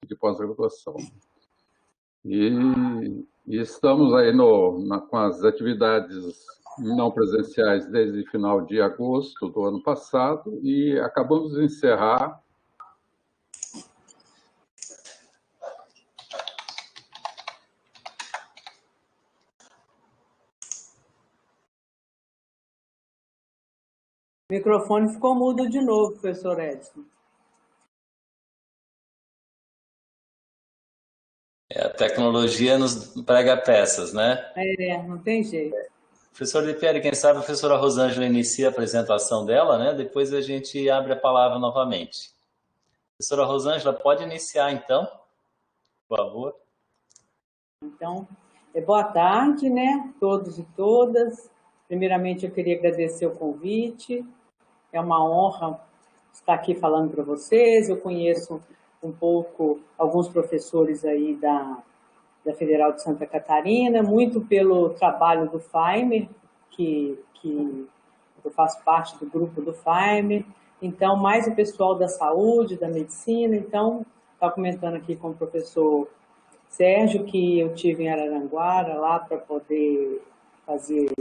de pós-graduação. E estamos aí com as atividades não presenciais desde final de agosto do ano passado e acabamos de encerrar O microfone ficou mudo de novo, professor Edson. A tecnologia nos prega peças, né? Não tem jeito. Professor Lipieri, quem sabe a professora Rosângela inicia a apresentação dela, né? Depois a gente abre a palavra novamente. Professora Rosângela, pode iniciar então, por favor. Então, boa tarde, né? Todos e todas. Primeiramente, eu queria agradecer o convite. É uma honra estar aqui falando para vocês. Eu conheço um pouco alguns professores aí da Federal de Santa Catarina, muito pelo trabalho do FAIMER, que eu faço parte do grupo do FAIMER, então mais o pessoal da saúde, da medicina. Então, estava comentando aqui com o professor Sérgio que eu tive em Araranguara lá para poder fazer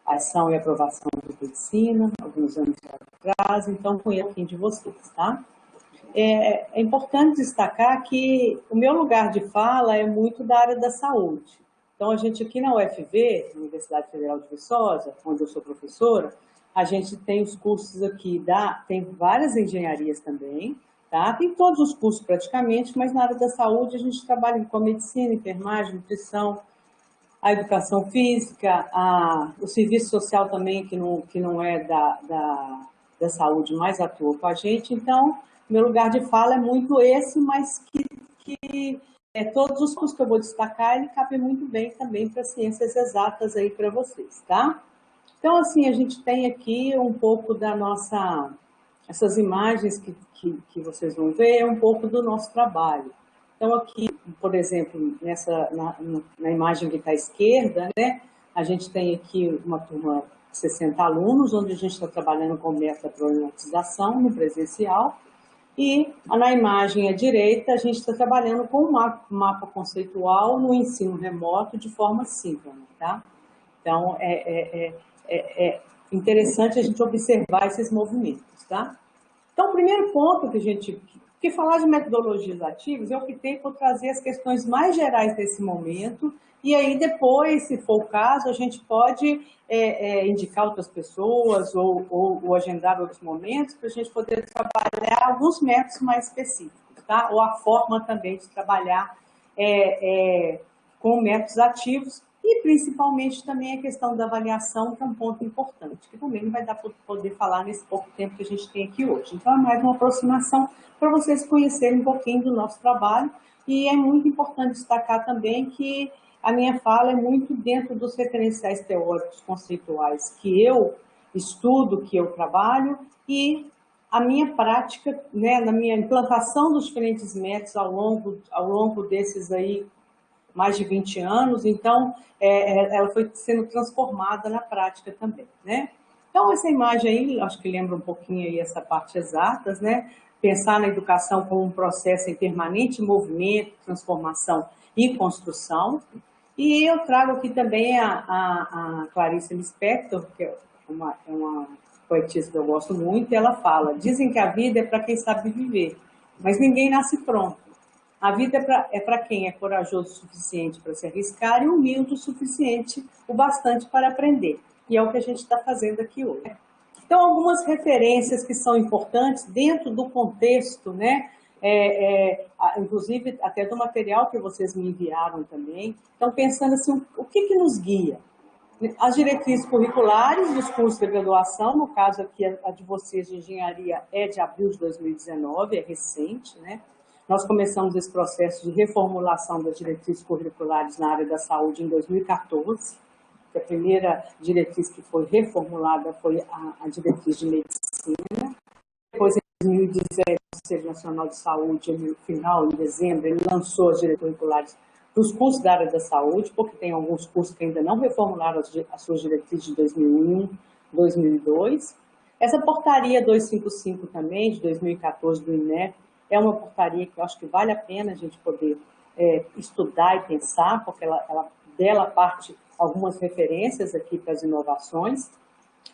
ação e aprovação de medicina, alguns anos atrás, então conheço um pouquinho de vocês, tá? É importante destacar que o meu lugar de fala é muito da área da saúde. Então, a gente aqui na UFV, Universidade Federal de Viçosa, onde eu sou professora, a gente tem os cursos aqui, tem várias engenharias também, tá? Tem todos os cursos praticamente, mas na área da saúde a gente trabalha com a medicina, enfermagem, nutrição, a educação física, o serviço social também, que não é da saúde, mas atua com a gente. Então, meu lugar de fala é muito esse, mas que todos os cursos que eu vou destacar, ele cabe muito bem também para ciências exatas aí para vocês, tá? Então, assim, a gente tem aqui um pouco da essas imagens que vocês vão ver, é um pouco do nosso trabalho. Então, aqui, por exemplo, na imagem que está à esquerda, né, a gente tem aqui uma turma de 60 alunos, onde a gente está trabalhando com meta-problematização no presencial, e na imagem à direita, a gente está trabalhando com um mapa conceitual no ensino remoto de forma síncrona, tá? Então, é interessante a gente observar esses movimentos, tá? Então, o primeiro ponto que falar de metodologias ativas, eu optei por trazer as questões mais gerais desse momento, e aí depois, se for o caso, a gente pode indicar outras pessoas ou agendar outros momentos para a gente poder trabalhar alguns métodos mais específicos, tá? Ou a forma também de trabalhar com métodos ativos, e principalmente também a questão da avaliação, que é um ponto importante, que também não vai dar para poder falar nesse pouco tempo que a gente tem aqui hoje. Então, é mais uma aproximação para vocês conhecerem um pouquinho do nosso trabalho, e é muito importante destacar também que a minha fala é muito dentro dos referenciais teóricos conceituais que eu estudo, que eu trabalho, e a minha prática, né, na minha implantação dos diferentes métodos ao longo desses aí, mais de 20 anos, então ela foi sendo transformada na prática também, né? Então, essa imagem aí, acho que lembra um pouquinho aí essa parte exatas, né? Pensar na educação como um processo em permanente movimento, transformação e construção. E eu trago aqui também a Clarice Lispector, que é uma poetisa que eu gosto muito, e ela fala: dizem que a vida é para quem sabe viver, mas ninguém nasce pronto. A vida é para quem é corajoso o suficiente para se arriscar e humilde o bastante para aprender. E é o que a gente está fazendo aqui hoje. Então, algumas referências que são importantes dentro do contexto, né? Inclusive até do material que vocês me enviaram também. Então, pensando assim, o que nos guia? As diretrizes curriculares dos cursos de graduação, no caso aqui a de vocês de engenharia é de abril de 2019, é recente, né? Nós começamos esse processo de reformulação das diretrizes curriculares na área da saúde em 2014. A primeira diretriz que foi reformulada foi a diretriz de medicina. Depois, em 2017, o Conselho Nacional de Saúde, no final, em dezembro, ele lançou as diretrizes curriculares dos cursos da área da saúde, porque tem alguns cursos que ainda não reformularam as suas diretrizes de 2001, 2002. Essa portaria 255 também, de 2014, do INEP, é uma portaria que eu acho que vale a pena a gente poder estudar e pensar, porque dela parte algumas referências aqui para as inovações.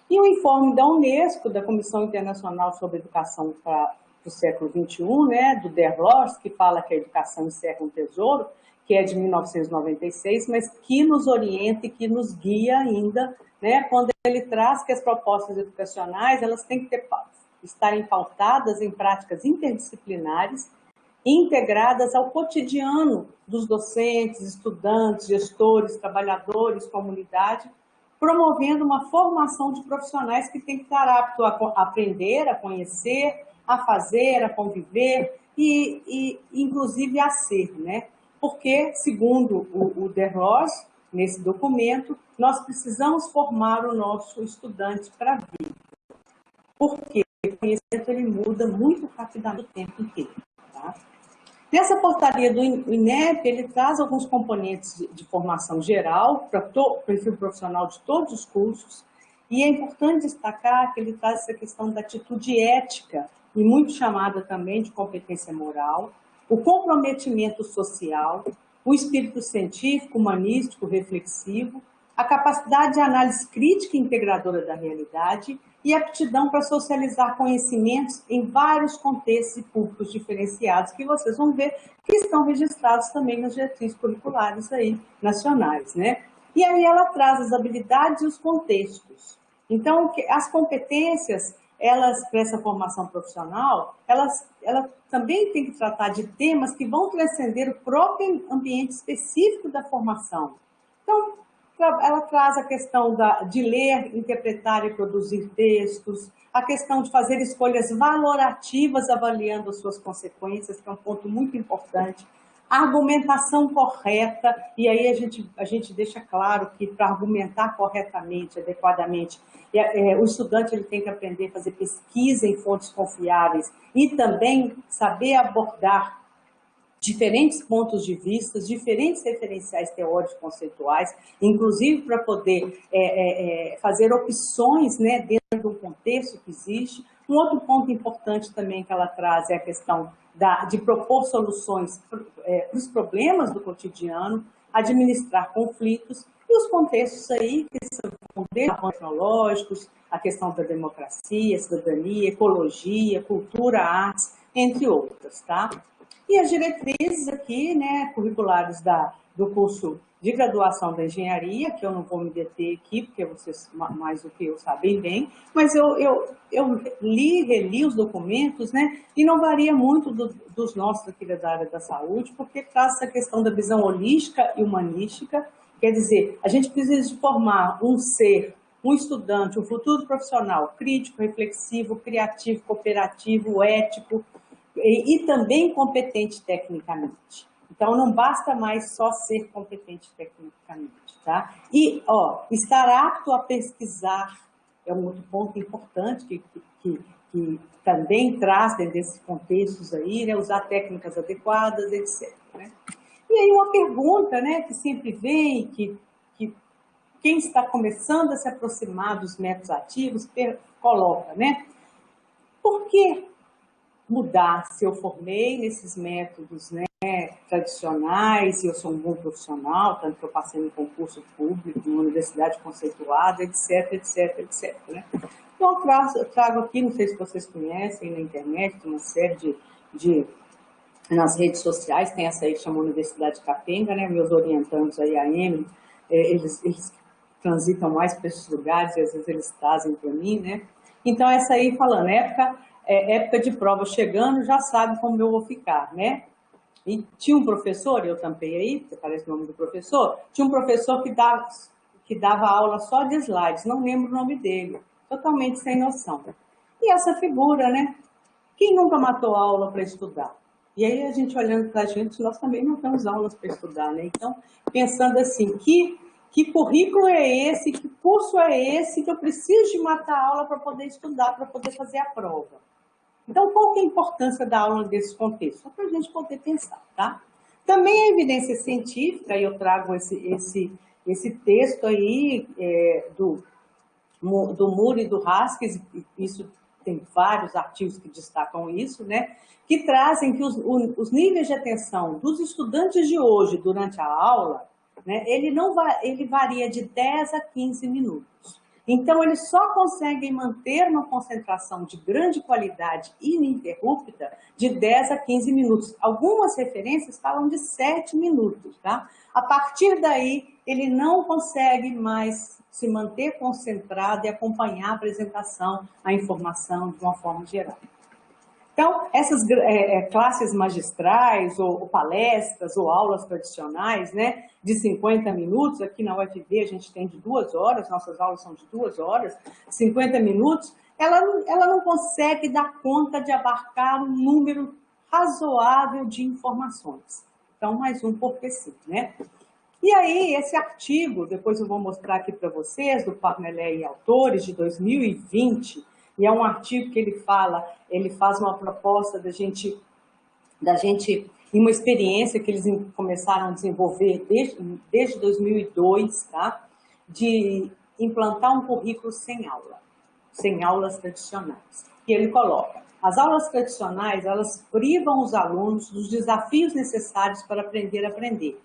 E o informe da Unesco, da Comissão Internacional sobre Educação para o século XXI, né, do Derlos, que fala que a educação encerra um tesouro, que é de 1996, mas que nos orienta e que nos guia ainda, né, quando ele traz que as propostas educacionais elas têm que estarem pautadas em práticas interdisciplinares, integradas ao cotidiano dos docentes, estudantes, gestores, trabalhadores, comunidade, promovendo uma formação de profissionais que têm que estar aptos a aprender, a conhecer, a fazer, a conviver e inclusive a ser, né? Porque, segundo o Derlos, nesse documento, nós precisamos formar o nosso estudante para a vida. Porque o conhecimento ele muda muito rapidamente o tempo inteiro, tá? Nessa portaria do INEP, ele traz alguns componentes de formação geral para o perfil profissional de todos os cursos, e é importante destacar que ele traz essa questão da atitude ética, e muito chamada também de competência moral, o comprometimento social, o espírito científico, humanístico, reflexivo, a capacidade de análise crítica e integradora da realidade e a aptidão para socializar conhecimentos em vários contextos e públicos diferenciados, que vocês vão ver que estão registrados também nas diretrizes curriculares aí, nacionais, né? E aí ela traz as habilidades e os contextos. Então, as competências, elas, para essa formação profissional, elas também têm que tratar de temas que vão transcender o próprio ambiente específico da formação. Então, ela traz a questão de ler, interpretar e produzir textos, a questão de fazer escolhas valorativas avaliando as suas consequências, que é um ponto muito importante, a argumentação correta, e aí a gente deixa claro que para argumentar corretamente, adequadamente, o estudante ele tem que aprender a fazer pesquisa em fontes confiáveis e também saber abordar diferentes pontos de vista, diferentes referenciais teóricos conceituais, inclusive para poder fazer opções, né, dentro do contexto que existe. Um outro ponto importante também que ela traz é a questão de propor soluções para os problemas do cotidiano, administrar conflitos, e os contextos aí, que são contextos tecnológicos, a questão da democracia, cidadania, ecologia, cultura, artes, entre outras, tá? E as diretrizes aqui, né, curriculares do curso de graduação da engenharia, que eu não vou me deter aqui, porque vocês mais do que eu sabem bem, mas eu reli os documentos, né, e não varia muito dos nossos aqui da área da saúde, porque traz essa questão da visão holística e humanística, quer dizer, a gente precisa de formar um ser, um estudante, um futuro profissional crítico, reflexivo, criativo, cooperativo, ético, e também competente tecnicamente. Então, não basta mais só ser competente tecnicamente, tá? E, estar apto a pesquisar é um outro ponto importante que também traz dentro desses contextos aí, né? Usar técnicas adequadas, etc. Né? E aí uma pergunta, né, que sempre vem, que quem está começando a se aproximar dos métodos ativos coloca, né? Por que mudar se eu formei nesses métodos, né, tradicionais e eu sou um bom profissional, tanto que eu passei no concurso público, numa universidade conceituada, etc, etc, etc. Né? Então, eu trago aqui, não sei se vocês conhecem, na internet, uma série nas redes sociais, tem essa aí que chama Universidade Capenga, né, meus orientandos aí, a Emily, eles transitam mais para esses lugares e às vezes eles trazem para mim, né? Então, essa aí falando, época de prova chegando, já sabe como eu vou ficar, né? E tinha um professor, eu tampei aí, parece o nome do professor, tinha um professor que dava aula só de slides, não lembro o nome dele, totalmente sem noção. E essa figura, né? Quem nunca matou aula para estudar? E aí a gente olhando para a gente, nós também não temos aulas para estudar, né? Então, pensando assim, que currículo é esse, que curso é esse que eu preciso de matar aula para poder estudar, para poder fazer a prova? Então, qual que é a importância da aula nesse contexto? Só para a gente poder pensar, tá? Também a evidência científica, eu trago esse texto aí do Moore e do Haskins, isso tem vários artigos que destacam isso, né? Que trazem que os níveis de atenção dos estudantes de hoje durante a aula, né, ele varia de 10 a 15 minutos. Então, eles só conseguem manter uma concentração de grande qualidade ininterrupta de 10 a 15 minutos. Algumas referências falam de 7 minutos, tá? A partir daí, ele não consegue mais se manter concentrado e acompanhar a apresentação, a informação de uma forma geral. Então, essas classes magistrais, ou palestras, ou aulas tradicionais, né, de 50 minutos, aqui na UFV a gente tem de 2 horas, nossas aulas são de 2 horas, 50 minutos, ela não consegue dar conta de abarcar um número razoável de informações. Então, mais um por PC, né? E aí, esse artigo, depois eu vou mostrar aqui para vocês, do Parmelé e autores, de 2020, e é um artigo que ele faz uma proposta da gente, em uma experiência que eles começaram a desenvolver desde 2002, tá? De implantar um currículo sem aulas tradicionais. E ele coloca, as aulas tradicionais, elas privam os alunos dos desafios necessários para aprender a aprender.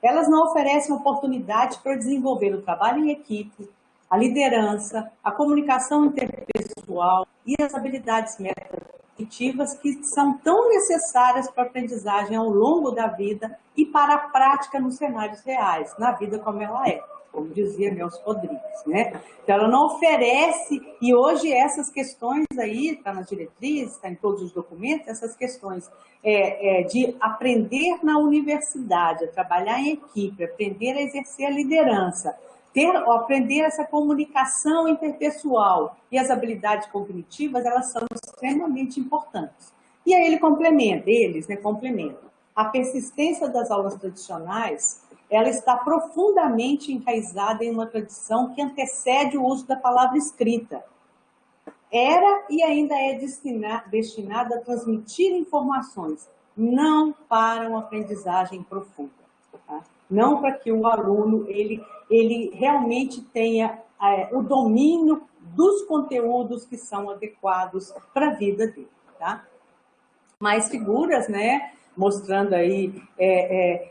Elas não oferecem oportunidade para desenvolver o trabalho em equipe, a liderança, a comunicação interpessoal e as habilidades metacognitivas que são tão necessárias para a aprendizagem ao longo da vida e para a prática nos cenários reais, na vida como ela é, como dizia Nelson Rodrigues, né? Então, ela não oferece, e hoje essas questões aí, está nas diretrizes, está em todos os documentos, essas questões de aprender na universidade, a trabalhar em equipe, aprender a exercer a liderança, aprender essa comunicação interpessoal e as habilidades cognitivas, elas são extremamente importantes. E aí eles complementam. A persistência das aulas tradicionais, ela está profundamente enraizada em uma tradição que antecede o uso da palavra escrita. Era e ainda é destinada a transmitir informações, não para uma aprendizagem profunda. Tá? Não para que o aluno ele realmente tenha o domínio dos conteúdos que são adequados para a vida dele. Tá? Mais figuras, né? Mostrando aí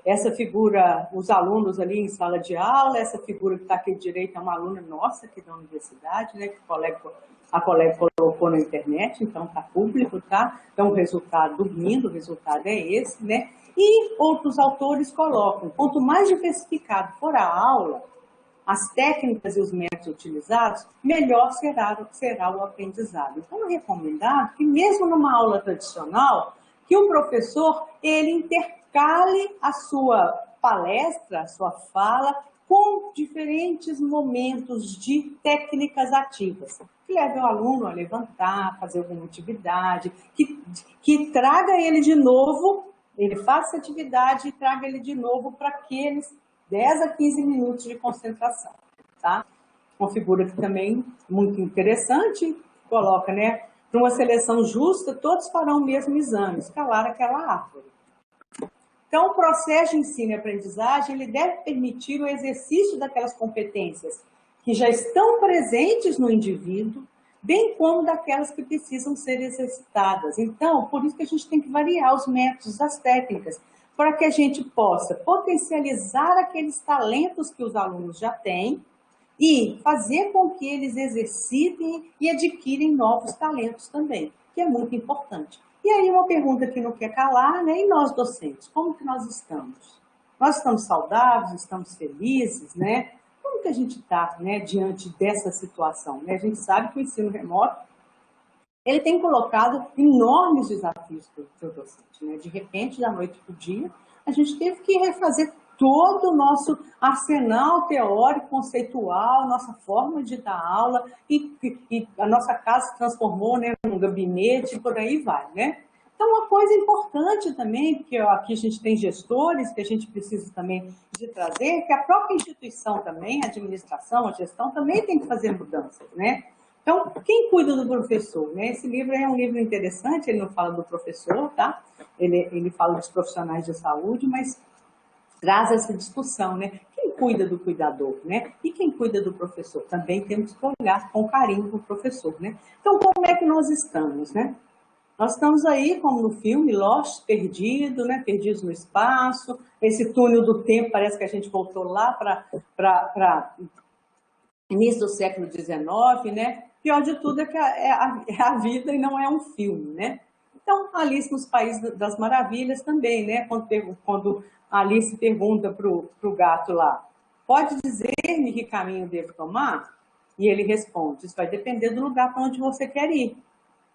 essa figura, os alunos ali em sala de aula, essa figura que está aqui à direita é uma aluna nossa aqui da universidade, né? Que a colega colocou na internet, então está público, tá? Então o resultado dormindo, o resultado é esse, né? E outros autores colocam, quanto mais diversificado for a aula, as técnicas e os métodos utilizados, melhor será o aprendizado. Então é recomendado que mesmo numa aula tradicional, que o professor ele intercale a sua palestra, a sua fala, com diferentes momentos de técnicas ativas, que leve o aluno a levantar, fazer alguma atividade, que traga ele de novo, ele faça atividade e traga ele de novo para aqueles 10 a 15 minutos de concentração. Tá? Uma figura que também muito interessante, coloca, né? Para uma seleção justa, todos farão o mesmo exame, escalar aquela árvore. Então, o processo de ensino e aprendizagem ele deve permitir o exercício daquelas competências que já estão presentes no indivíduo, bem como daquelas que precisam ser exercitadas. Então, por isso que a gente tem que variar os métodos, as técnicas, para que a gente possa potencializar aqueles talentos que os alunos já têm, e fazer com que eles exercitem e adquirem novos talentos também, que é muito importante. E aí uma pergunta que não quer calar, né? E nós docentes, como que nós estamos? Nós estamos saudáveis, estamos felizes, né? Como que a gente está, né, diante dessa situação? Né? A gente sabe que o ensino remoto, ele tem colocado enormes desafios para o docente, né? De repente, da noite para o dia, a gente teve que refazer todo o nosso arsenal teórico, conceitual, nossa forma de dar aula, e a nossa casa se transformou, né, num gabinete, e por aí vai, né? Então, uma coisa importante também, porque aqui a gente tem gestores, que a gente precisa também de trazer, que a própria instituição também, a administração, a gestão, também tem que fazer mudanças, né? Então, quem cuida do professor, né? Esse livro é um livro interessante, ele não fala do professor, tá? Ele fala dos profissionais de saúde, mas traz essa discussão, né? Quem cuida do cuidador, né? E quem cuida do professor? Também temos que olhar com carinho para o professor, né? Então, como é que nós estamos, né? Nós estamos aí, como no filme, Lost, perdido, né? Perdidos no espaço. Esse túnel do tempo, parece que a gente voltou lá para início do século XIX, né? Pior de tudo é que é a vida e não é um filme, né? Então, Alice nos Países das Maravilhas também, né? Quando Alice pergunta para o gato lá, pode dizer-me que caminho devo tomar? E ele responde, isso vai depender do lugar para onde você quer ir.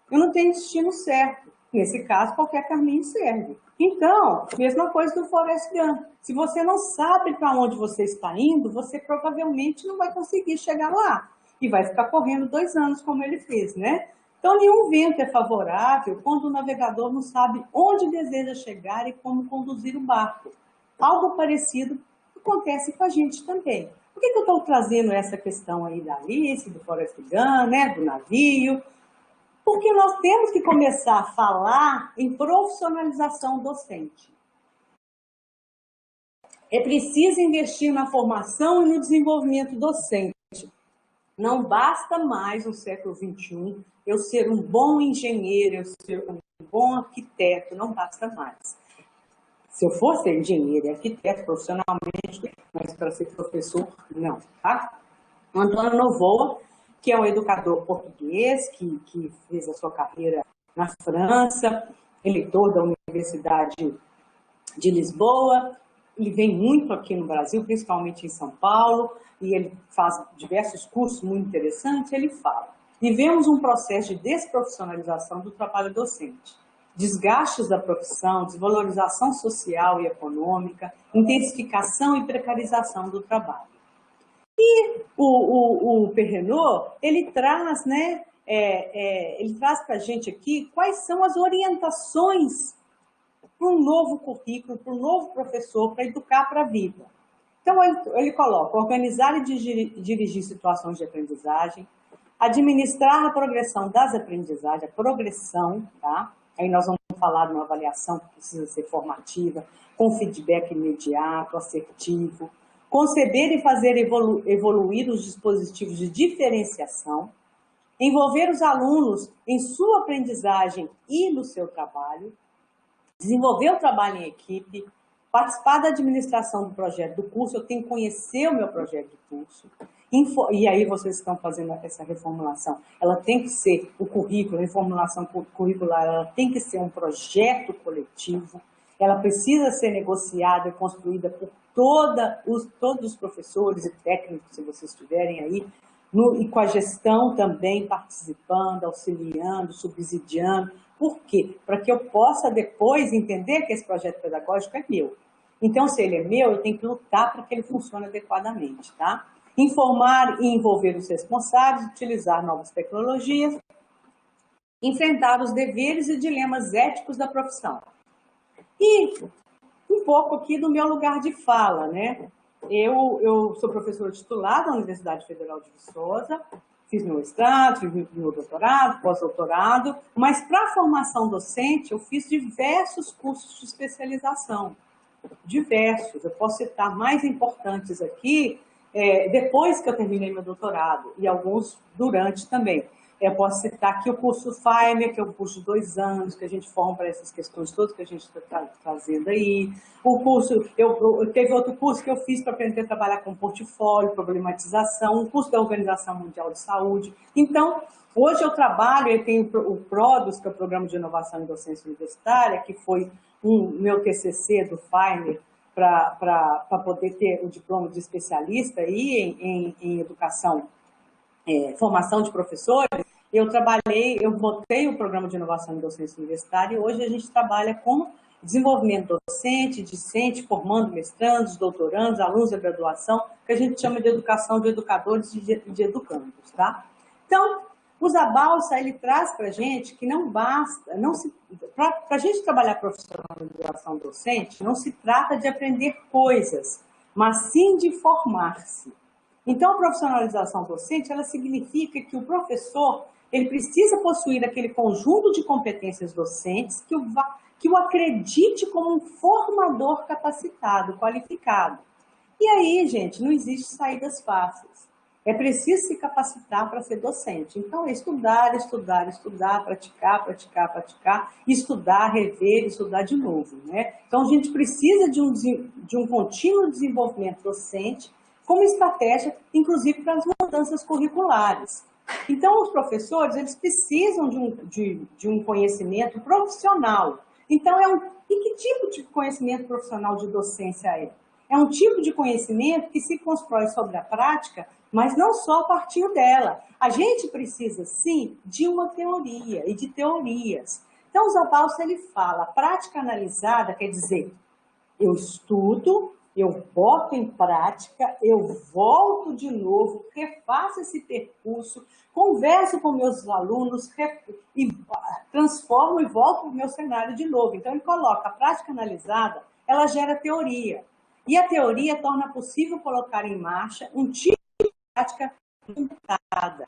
Eu não tenho destino certo. Nesse caso, qualquer caminho serve. Então, mesma coisa do Forrest Gump. Se você não sabe para onde você está indo, você provavelmente não vai conseguir chegar lá. E vai ficar correndo 2 anos, como ele fez, né? Então, nenhum vento é favorável quando o navegador não sabe onde deseja chegar e como conduzir o barco. Algo parecido acontece com a gente também. Por que eu estou trazendo essa questão aí da Alice, do Forrest Gump, né, do navio? Porque nós temos que começar a falar em profissionalização docente. É preciso investir na formação e no desenvolvimento docente. Não basta mais no século XXI eu ser um bom engenheiro, eu ser um bom arquiteto, não basta mais. Se eu for ser engenheiro e arquiteto profissionalmente, mas para ser professor, não, tá? Antônio Novoa, que é um educador português, que fez a sua carreira na França, eleitor da Universidade de Lisboa, ele vem muito aqui no Brasil, principalmente em São Paulo, e ele faz diversos cursos muito interessantes, ele fala. Vivemos um processo de desprofissionalização do trabalho docente. Desgastes da profissão, desvalorização social e econômica, intensificação e precarização do trabalho. E o Perrenot, ele traz, né, ele traz para a gente aqui quais são as orientações para um novo currículo, para um novo professor, para educar para a vida. Então, ele coloca, organizar e dirigir situações de aprendizagem, administrar a progressão das aprendizagens, a progressão, tá? Aí nós vamos falar de uma avaliação que precisa ser formativa, com feedback imediato, assertivo, conceber e fazer evoluir os dispositivos de diferenciação, envolver os alunos em sua aprendizagem e no seu trabalho, desenvolver o trabalho em equipe, participar da administração do projeto do curso, eu tenho que conhecer o meu projeto de curso, e aí vocês estão fazendo essa reformulação, ela tem que ser o currículo, a reformulação curricular, ela tem que ser um projeto coletivo, ela precisa ser negociada e construída por todos os professores e técnicos, se vocês estiverem aí, e com a gestão também participando, auxiliando, subsidiando. Por quê? Para que eu possa depois entender que esse projeto pedagógico é meu. Então, se ele é meu, eu tenho que lutar para que ele funcione adequadamente, tá? Informar e envolver os responsáveis, utilizar novas tecnologias, enfrentar os deveres e dilemas éticos da profissão. E um pouco aqui do meu lugar de fala, né? Eu sou professora titular da Universidade Federal de Viçosa, fiz meu mestrado, fiz meu doutorado, pós-doutorado, mas para a formação docente eu fiz diversos cursos de especialização, diversos. Eu posso citar mais importantes aqui, depois que eu terminei meu doutorado, e alguns durante também. Eu posso citar aqui o curso Finer, que é um curso de 2 anos, que a gente forma para essas questões todas que a gente está fazendo aí. O curso, teve outro curso que eu fiz para aprender a trabalhar com portfólio, problematização, um curso da Organização Mundial de Saúde. Então, hoje eu trabalho, eu tenho o PRODUS, que é o Programa de Inovação em Docência Universitária, que foi meu TCC do Finer, para poder ter o diploma de especialista aí em educação, formação de professores. Eu montei o Programa de Inovação em Docência Universitária e hoje a gente trabalha com desenvolvimento docente, discente, formando mestrandos, doutorandos, alunos da graduação, que a gente chama de educação de educadores e de educandos, tá? Então, o Zabalza, ele traz para a gente que não basta, para a gente trabalhar profissionalização docente, não se trata de aprender coisas, mas sim de formar-se. Então, a profissionalização docente, ela significa que o professor, ele precisa possuir aquele conjunto de competências docentes que o acredite como um formador capacitado, qualificado. E aí, gente, não existe saídas fáceis. É preciso se capacitar para ser docente. Então, é estudar, estudar, estudar, praticar, praticar, praticar, estudar, rever, estudar de novo, né? Então, a gente precisa de um contínuo desenvolvimento docente como estratégia, inclusive para as mudanças curriculares. Então, os professores, eles precisam de um conhecimento profissional. Então, e que tipo de conhecimento profissional de docência é? É um tipo de conhecimento que se constrói sobre a prática, mas não só a partir dela. A gente precisa, sim, de uma teoria e de teorias. Então, o Zabalza, ele fala, prática analisada quer dizer, eu estudo, eu boto em prática, eu volto de novo, refaço esse percurso, converso com meus alunos e transformo e volto para o meu cenário de novo. Então, ele coloca a prática analisada, ela gera teoria. E a teoria torna possível colocar em marcha um tipo de prática fundamentada.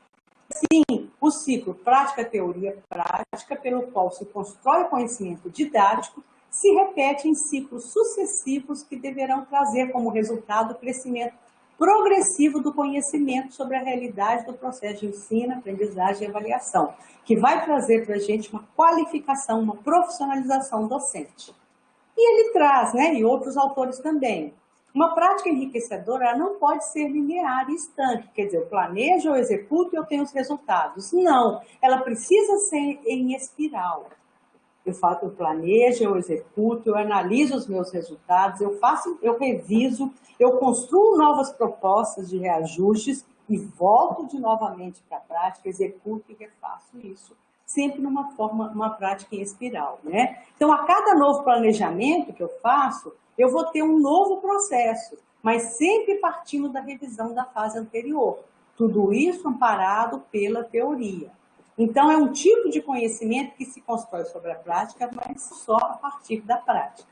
Sim, o ciclo prática-teoria-prática, pelo qual se constrói o conhecimento didático, se repete em ciclos sucessivos que deverão trazer como resultado o crescimento progressivo do conhecimento sobre a realidade do processo de ensino, aprendizagem e avaliação, que vai trazer para a gente uma qualificação, uma profissionalização docente. E ele traz, né, e outros autores também, uma prática enriquecedora ela não pode ser linear e estanque, quer dizer, eu planejo, eu executo e eu tenho os resultados. Não, ela precisa ser em espiral. Eu planejo, eu executo, eu analiso os meus resultados, eu reviso, eu construo novas propostas de reajustes e volto novamente para a prática, executo e refaço isso. Sempre uma prática em espiral, né? Então, a cada novo planejamento que eu faço, eu vou ter um novo processo, mas sempre partindo da revisão da fase anterior. Tudo isso amparado pela teoria. Então, é um tipo de conhecimento que se constrói sobre a prática, mas só a partir da prática.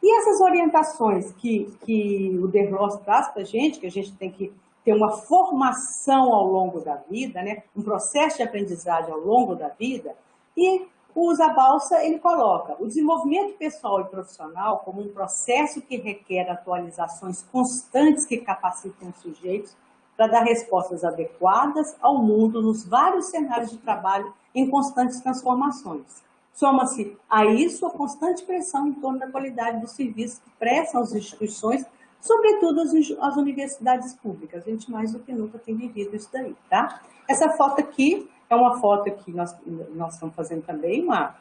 E essas orientações que o Derlos traz para a gente, que a gente tem que ter uma formação ao longo da vida, né? Um processo de aprendizagem ao longo da vida, e o Zabalza, ele coloca o desenvolvimento pessoal e profissional como um processo que requer atualizações constantes que capacitam os sujeitos para dar respostas adequadas ao mundo nos vários cenários de trabalho em constantes transformações. Soma-se a isso a constante pressão em torno da qualidade dos serviços que prestam as instituições, sobretudo as universidades públicas. A gente mais do que nunca tem vivido isso daí, tá? Essa foto aqui é uma foto que nós estamos fazendo também uma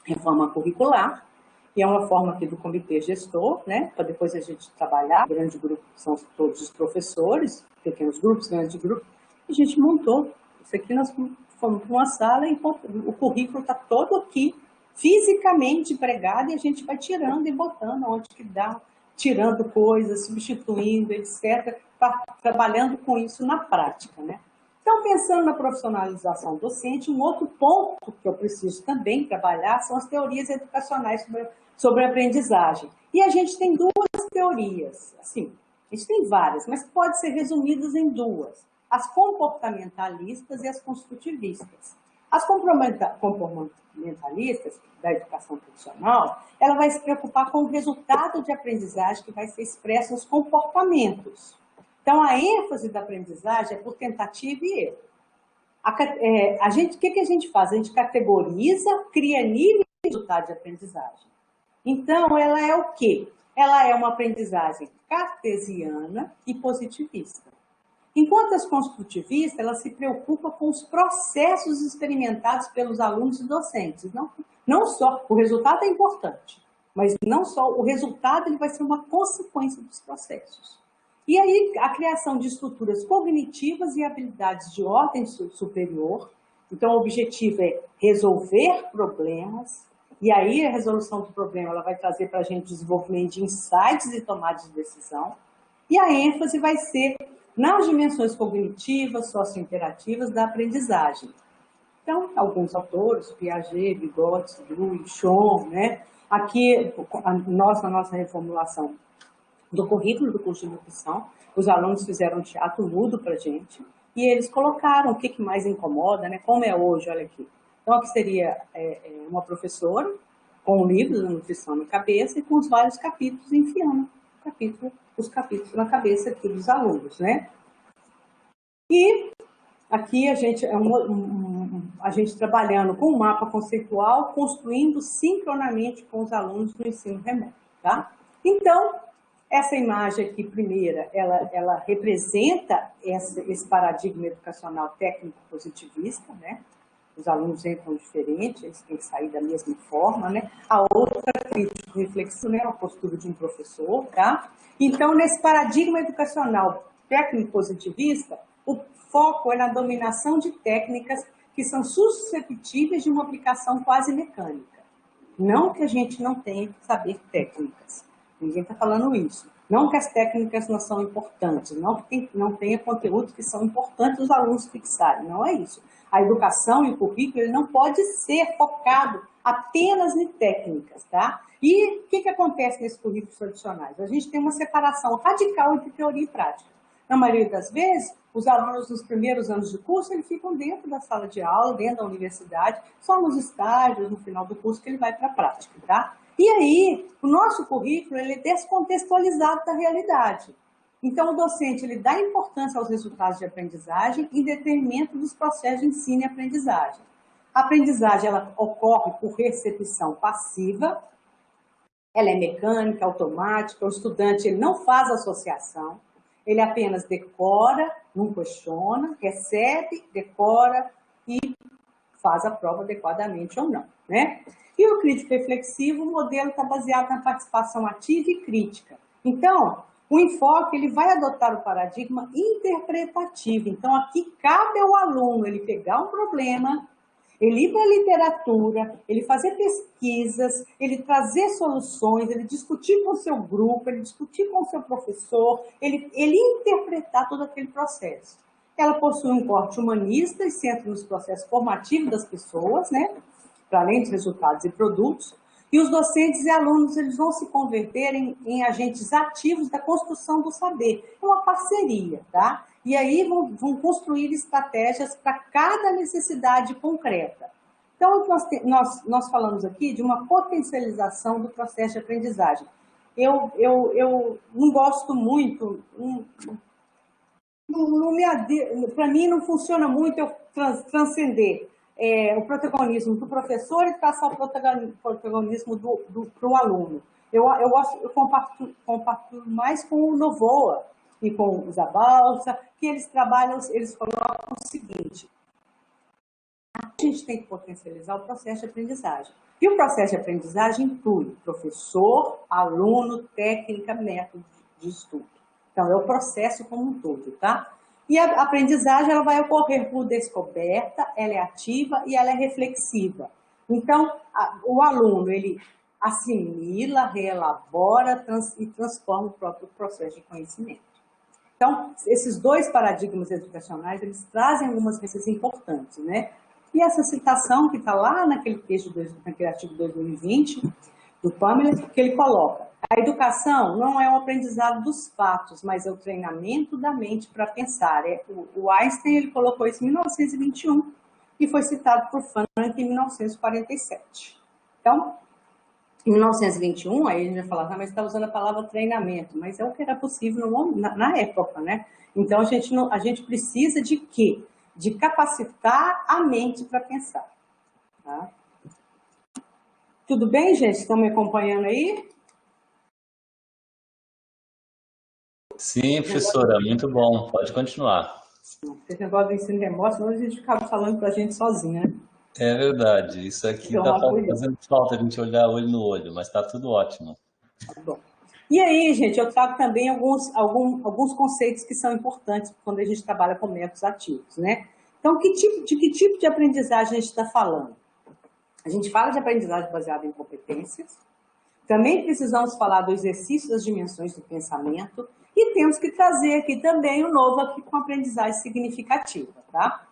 reforma curricular, e é uma forma aqui do comitê gestor, né? Para depois a gente trabalhar. O grande grupo são todos os professores, pequenos grupos, grandes grupos, e a gente montou. Isso aqui nós fomos para uma sala e o currículo está todo aqui, fisicamente pregado, e a gente vai tirando e botando onde que dá, tirando coisas, substituindo, etc., trabalhando com isso na prática, né? Então, pensando na profissionalização docente, um outro ponto que eu preciso também trabalhar são as teorias educacionais sobre a aprendizagem. E a gente tem duas teorias, assim, a gente tem várias, mas pode ser resumidas em duas: as comportamentalistas e as construtivistas. As comportamentalistas da educação profissional, ela vai se preocupar com o resultado de aprendizagem que vai ser expresso nos comportamentos. Então, a ênfase da aprendizagem é por tentativa e erro. O que a gente faz? A gente categoriza, cria nível de resultado de aprendizagem. Então, ela é o quê? Ela é uma aprendizagem cartesiana e positivista. Enquanto as construtivistas, ela se preocupa com os processos experimentados pelos alunos e docentes. Não só, o resultado é importante, mas não só, o resultado ele vai ser uma consequência dos processos. E aí, a criação de estruturas cognitivas e habilidades de ordem superior. Então, o objetivo é resolver problemas. E aí, a resolução do problema ela vai trazer para a gente desenvolvimento de insights e tomadas de decisão. E a ênfase vai ser nas dimensões cognitivas, sociointerativas da aprendizagem. Então, alguns autores, Piaget, Vygotsky, Dewey, Schoen, né? Aqui, na nossa reformulação do currículo do curso de nutrição, os alunos fizeram um teatro mudo para a gente, e eles colocaram o que mais incomoda, né? Como é hoje, olha aqui. Então, aqui seria uma professora com o livro da nutrição na cabeça e com os vários capítulos enfiando os capítulos na cabeça aqui dos alunos, né? E aqui a gente, a gente trabalhando com um mapa conceitual, construindo sincronamente com os alunos no ensino remoto, tá? Então, essa imagem aqui, primeira, ela representa esse paradigma educacional técnico-positivista, né? Os alunos entram diferentes, eles têm que sair da mesma forma, né? A outra, crítico reflexivo, né? A postura de um professor, tá? Então, nesse paradigma educacional técnico-positivista, o foco é na dominação de técnicas que são suscetíveis de uma aplicação quase mecânica. Não que a gente não tenha que saber técnicas. Ninguém está falando isso. Não que as técnicas não são importantes, não que não tenha conteúdos que são importantes os alunos fixarem, não é isso. A educação e o currículo ele não pode ser focado apenas em técnicas, tá? E o que acontece nesses currículos tradicionais? A gente tem uma separação radical entre teoria e prática. Na maioria das vezes, os alunos nos primeiros anos de curso, eles ficam dentro da sala de aula, dentro da universidade, só nos estágios, no final do curso, que ele vai para a prática, tá? E aí, o nosso currículo, ele é descontextualizado da realidade. Então, o docente, ele dá importância aos resultados de aprendizagem em detrimento dos processos de ensino e aprendizagem. A aprendizagem, ela ocorre por recepção passiva, ela é mecânica, automática, o estudante, ele não faz associação, ele apenas decora, não questiona, recebe, decora e faz a prova adequadamente ou não, né? E o crítico reflexivo, o modelo está baseado na participação ativa e crítica. Então, o enfoque, ele vai adotar o paradigma interpretativo. Então, aqui cabe ao aluno ele pegar um problema, ele ir para a literatura, ele fazer pesquisas, ele trazer soluções, ele discutir com o seu grupo, ele discutir com o seu professor, ele interpretar todo aquele processo. Ela possui um corte humanista e centra nos processos formativos das pessoas, né? Para além de resultados e produtos. E os docentes e alunos eles vão se converter em agentes ativos da construção do saber. É uma parceria, tá? E aí vão construir estratégias para cada necessidade concreta. Então, nós falamos aqui de uma potencialização do processo de aprendizagem. Eu não gosto muito, para mim não funciona muito eu transcender o protagonismo do professor e passar o protagonismo para o aluno. Eu compartilho mais com o Novoa e com o Zabalza, que eles trabalham, eles colocam o seguinte: a gente tem que potencializar o processo de aprendizagem. E o processo de aprendizagem inclui professor, aluno, técnica, método de estudo. Então, é o processo como um todo, tá? E a aprendizagem ela vai ocorrer por descoberta, ela é ativa e ela é reflexiva. Então, o aluno, ele assimila, reelabora e transforma o próprio processo de conhecimento. Então, esses dois paradigmas educacionais, eles trazem algumas coisas importantes, né? E essa citação que está lá naquele texto, naquele artigo 2020, do Pamela, que ele coloca: a educação não é o aprendizado dos fatos, mas é o treinamento da mente para pensar. O Einstein ele colocou isso em 1921 e foi citado por Frank em 1947. Então, em 1921, aí a gente vai falar, mas está usando a palavra treinamento, mas é o que era possível na época, né? Então, a gente precisa de quê? De capacitar a mente para pensar. Tá? Tudo bem, gente? Estão me acompanhando aí? Sim, professora, muito bom. Pode continuar. Esse negócio do ensino remoto, senão a gente acaba falando para a gente sozinha, né? É verdade. Isso aqui está fazendo falta a gente olhar olho no olho, mas está tudo ótimo. Tá bom. E aí, gente, eu trago também alguns conceitos que são importantes quando a gente trabalha com métodos ativos, né? Então, de que tipo de aprendizagem a gente está falando? A gente fala de aprendizagem baseada em competências. Também precisamos falar do exercício das dimensões do pensamento e temos que trazer aqui também o novo aqui com aprendizagem significativa, tá?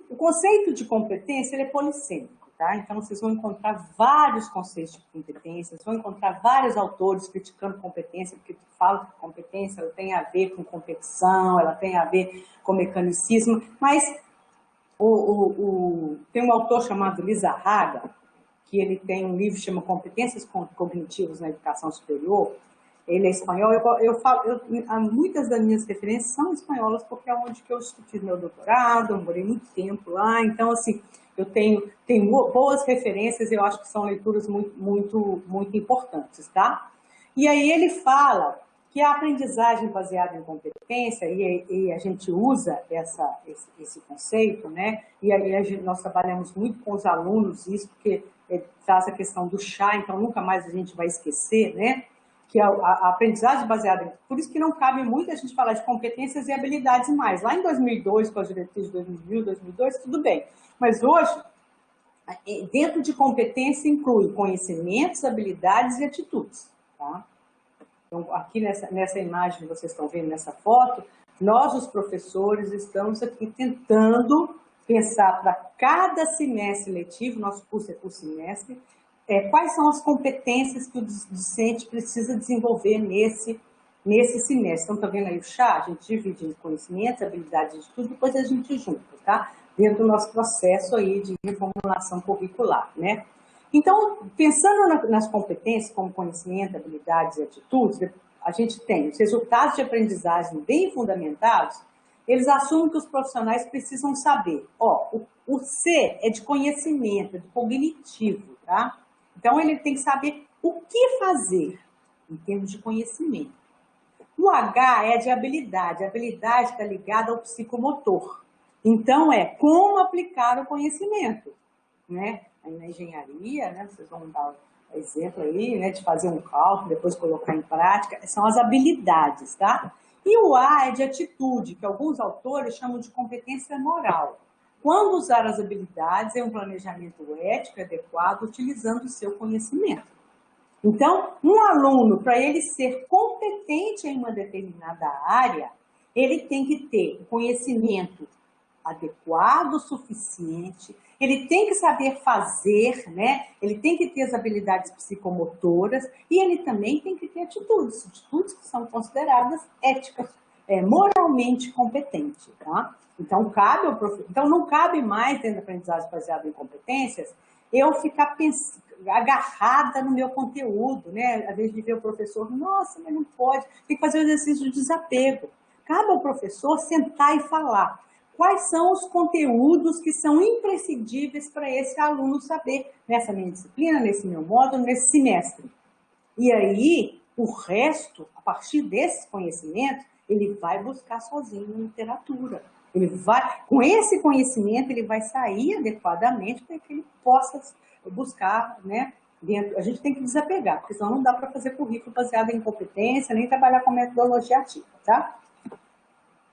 O conceito de competência, ele é polissêmico, tá? Então, vocês vão encontrar vários conceitos de competência, vocês vão encontrar vários autores criticando competência, porque falam que competência ela tem a ver com competição, ela tem a ver com mecanicismo, mas tem um autor chamado Lizarraga, que ele tem um livro que chama Competências Cognitivas na Educação Superior, ele é espanhol, muitas das minhas referências são espanholas, porque é onde que eu fiz meu doutorado, eu morei muito tempo lá, então, assim, eu tenho boas referências, eu acho que são leituras muito importantes, tá? E aí ele fala que a aprendizagem baseada em competência, e a gente usa esse conceito, né? E aí nós trabalhamos muito com os alunos isso, porque traz a questão do chá, então nunca mais a gente vai esquecer, né? Que a aprendizagem baseada em... Por isso que não cabe muito a gente falar de competências e habilidades mais. Lá em 2002, com as diretrizes de 2000, 2002, tudo bem. Mas hoje, dentro de competência inclui conhecimentos, habilidades e atitudes, tá? Então, aqui nessa imagem que vocês estão vendo, nessa foto, nós, os professores, estamos aqui tentando pensar para cada semestre letivo, nosso curso é por semestre, quais são as competências que o docente precisa desenvolver nesse semestre. Então, está vendo aí o chá? A gente divide em conhecimentos, habilidades de tudo, depois a gente junta, tá? Dentro do nosso processo aí de reformulação curricular, né? Então, pensando nas competências como conhecimento, habilidades e atitudes, a gente tem os resultados de aprendizagem bem fundamentados, eles assumem que os profissionais precisam saber. O C é de conhecimento, é de cognitivo, tá? Então, ele tem que saber o que fazer em termos de conhecimento. O H é de habilidade. A habilidade está ligada ao psicomotor. Então, é como aplicar o conhecimento, né? Aí na engenharia, né, vocês vão dar um exemplo aí, né, de fazer um cálculo, depois colocar em prática, são as habilidades, tá? E o A é de atitude, que alguns autores chamam de competência moral. Quando usar as habilidades em um planejamento ético adequado, utilizando o seu conhecimento. Então, um aluno, para ele ser competente em uma determinada área, ele tem que ter o conhecimento adequado, suficiente, ele tem que saber fazer, né? Ele tem que ter as habilidades psicomotoras e ele também tem que ter atitudes que são consideradas éticas, moralmente competente, tá? Então, não cabe mais, dentro da aprendizagem baseada em competências, eu ficar agarrada no meu conteúdo, né? Às vezes de ver o professor, nossa, mas não pode, tem que fazer o exercício de desapego. Cabe ao professor sentar e falar quais são os conteúdos que são imprescindíveis para esse aluno saber nessa minha disciplina, nesse meu módulo, nesse semestre. E aí, o resto, a partir desses conhecimentos, ele vai buscar sozinho na literatura. Com esse conhecimento, ele vai sair adequadamente para que ele possa buscar, né? A gente tem que desapegar, porque senão não dá para fazer currículo baseado em competência, nem trabalhar com metodologia ativa, tá?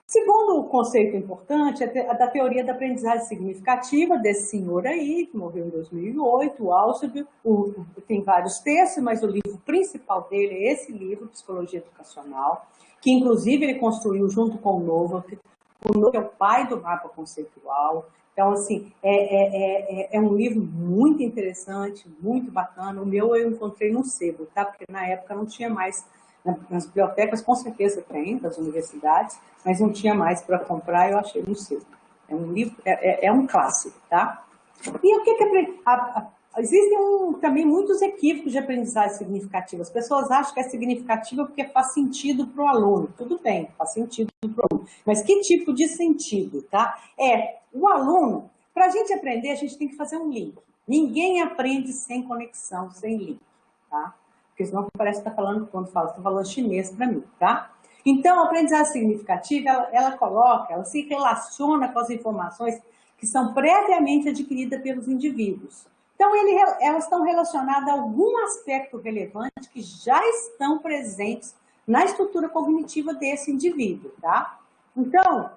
Segundo o conceito importante, é da teoria da aprendizagem significativa desse senhor aí, que morreu em 2008, o Alsop, tem vários textos, mas o livro principal dele é esse livro, Psicologia Educacional, que inclusive ele construiu junto com o Novak. O Novak é o pai do mapa conceitual. Então, assim, é um livro muito interessante, muito bacana. O meu eu encontrei no sebo, tá? Porque na época não tinha mais. Nas bibliotecas, com certeza tem, das universidades, mas não tinha mais para comprar, eu achei no sebo. É um livro, é um clássico, tá? E o que existem também muitos equívocos de aprendizagem significativa. As pessoas acham que é significativa porque faz sentido para o aluno. Tudo bem, faz sentido para o aluno. Mas que tipo de sentido, tá? O aluno, para a gente aprender, a gente tem que fazer um link. Ninguém aprende sem conexão, sem link, tá? Porque senão parece que está falando, quando fala, está falando chinês para mim, tá? Então, a aprendizagem significativa, ela se relaciona com as informações que são previamente adquiridas pelos indivíduos. Então, elas estão relacionadas a algum aspecto relevante que já estão presentes na estrutura cognitiva desse indivíduo, tá? Então,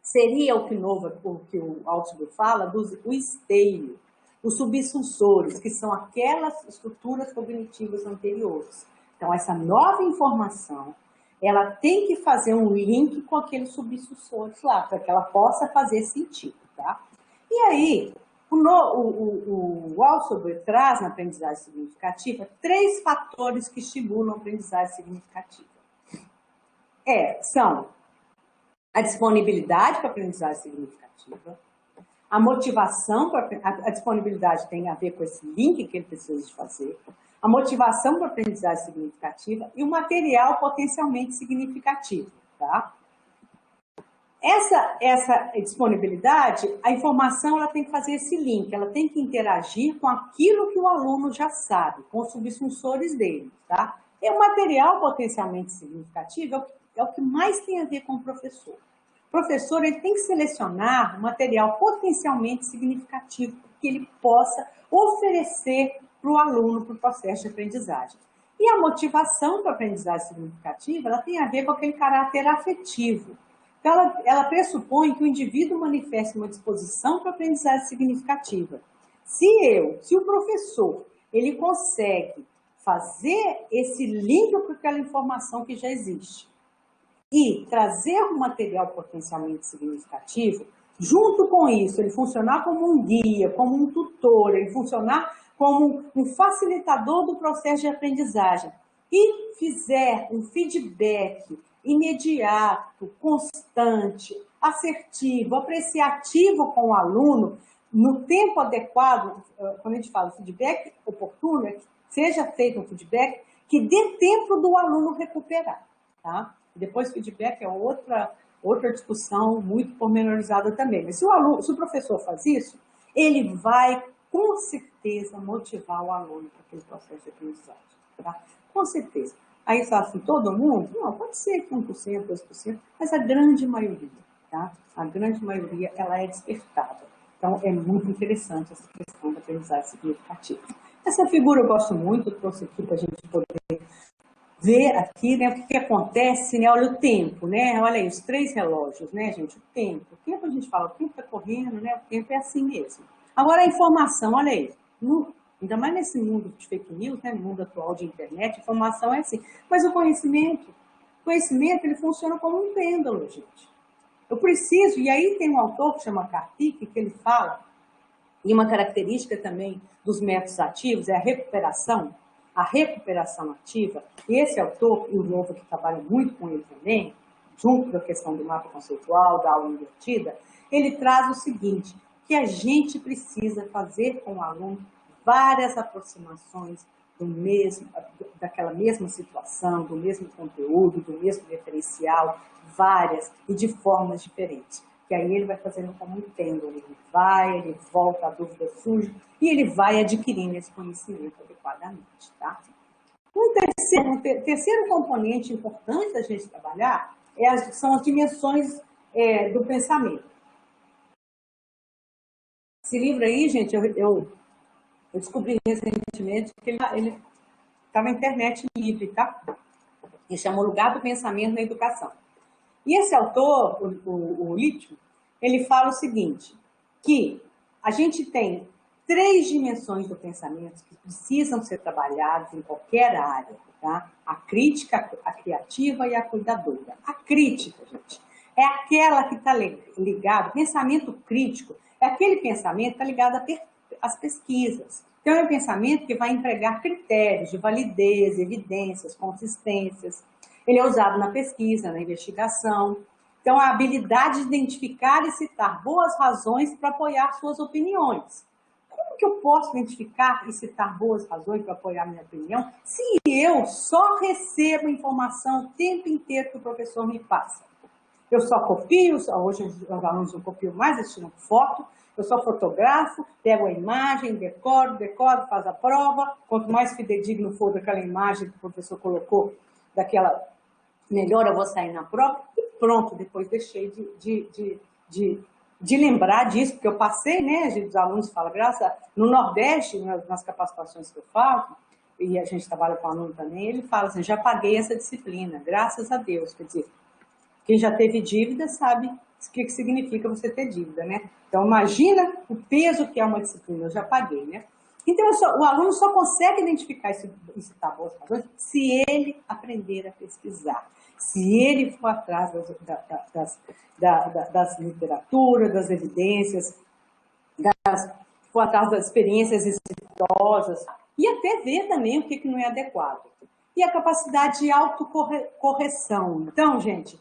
seria o que o Altshuler fala, o esteio. Os subsucessores, que são aquelas estruturas cognitivas anteriores. Então, essa nova informação, ela tem que fazer um link com aqueles subsucessores lá, para que ela possa fazer sentido, tá? E aí, o Altshuler traz na aprendizagem significativa 3 fatores que estimulam a aprendizagem significativa. São a disponibilidade para a aprendizagem significativa, a motivação, a disponibilidade tem a ver com esse link que ele precisa de fazer, a motivação para a aprendizagem significativa e o material potencialmente significativo, tá? Essa disponibilidade, a informação ela tem que fazer esse link, ela tem que interagir com aquilo que o aluno já sabe, com os subsunsores dele, tá? E o material potencialmente significativo é o que mais tem a ver com o professor. O professor ele tem que selecionar um material potencialmente significativo que ele possa oferecer para o aluno para o processo de aprendizagem. E a motivação para a aprendizagem significativa ela tem a ver com aquele caráter afetivo. Então, ela pressupõe que o indivíduo manifeste uma disposição para a aprendizagem significativa. Se o professor, ele consegue fazer esse link com aquela informação que já existe e trazer um material potencialmente significativo, junto com isso, ele funcionar como um guia, como um tutor, ele funcionar como um facilitador do processo de aprendizagem e fizer um feedback imediato, constante, assertivo, apreciativo com o aluno, no tempo adequado, quando a gente fala feedback oportuno, é que seja feito um feedback que dê tempo do aluno recuperar, tá? Depois feedback é outra discussão muito pormenorizada também. Mas se o professor faz isso, ele vai com certeza motivar o aluno para aquele processo de aprendizagem, tá? Com certeza. Aí você fala assim, todo mundo? Não, pode ser que 1%, 2%, mas a grande maioria, tá? A grande maioria, ela é despertada. Então, é muito interessante essa questão da aprendizagem significativa. Essa figura eu gosto muito, eu trouxe aqui para a gente poder ver aqui, né, o que acontece, né? Olha o tempo, né? Olha aí, os 3 relógios, né, gente? O tempo a gente fala, o tempo está correndo, né? O tempo é assim mesmo. Agora a informação, olha aí, ainda mais nesse mundo de fake news, né, no mundo atual de internet, informação é assim. Mas o conhecimento ele funciona como um pêndulo, gente. Eu preciso, e aí tem um autor que chama Karpik, que ele fala, e uma característica também dos métodos ativos é a recuperação ativa. E esse autor, e o Novo que trabalha muito com ele também, junto com a questão do mapa conceitual, da aula invertida, ele traz o seguinte, que a gente precisa fazer com o aluno várias aproximações daquela mesma situação, do mesmo conteúdo, do mesmo referencial, várias e de formas diferentes. Que aí ele vai fazendo como um pêndulo, ele volta, a dúvida surge e ele vai adquirindo esse conhecimento adequadamente, tá? Um terceiro componente importante da gente trabalhar são as dimensões do pensamento. Esse livro aí, gente, eu descobri recentemente que ele está na internet livre, tá? Ele chama O Lugar do Pensamento na Educação. E esse autor, o Lítio, ele fala o seguinte, que a gente tem 3 dimensões do pensamento que precisam ser trabalhadas em qualquer área, tá? A crítica, a criativa e a cuidadora. A crítica, gente, é aquela que está ligada, pensamento crítico, é aquele pensamento que está ligado às pesquisas. Então, é um pensamento que vai empregar critérios de validez, evidências, consistências. Ele é usado na pesquisa, na investigação. Então, a habilidade de identificar e citar boas razões para apoiar suas opiniões. Como que eu posso identificar e citar boas razões para apoiar minha opinião se eu só recebo informação o tempo inteiro que o professor me passa? Eu só copio, hoje os alunos não copiam mais, eles tiram foto, eu só fotografo, pego a imagem, decoro, faço a prova. Quanto mais fidedigno for daquela imagem que o professor colocou, melhor eu vou sair na prova. E pronto, depois deixei de lembrar disso, porque eu passei, né? Os alunos falam, no Nordeste, nas capacitações que eu faço, e a gente trabalha com aluno também, ele fala assim, já paguei essa disciplina, graças a Deus. Quer dizer, quem já teve dívida sabe o que significa você ter dívida, né? Então, imagina o peso que é uma disciplina, eu já paguei, né? Então, o aluno só consegue identificar e citar boas razões se ele aprender a pesquisar, se ele for atrás das literaturas, das evidências, for atrás das experiências exitosas, e até ver também o que não é adequado. E a capacidade de autocorreção. Então, gente,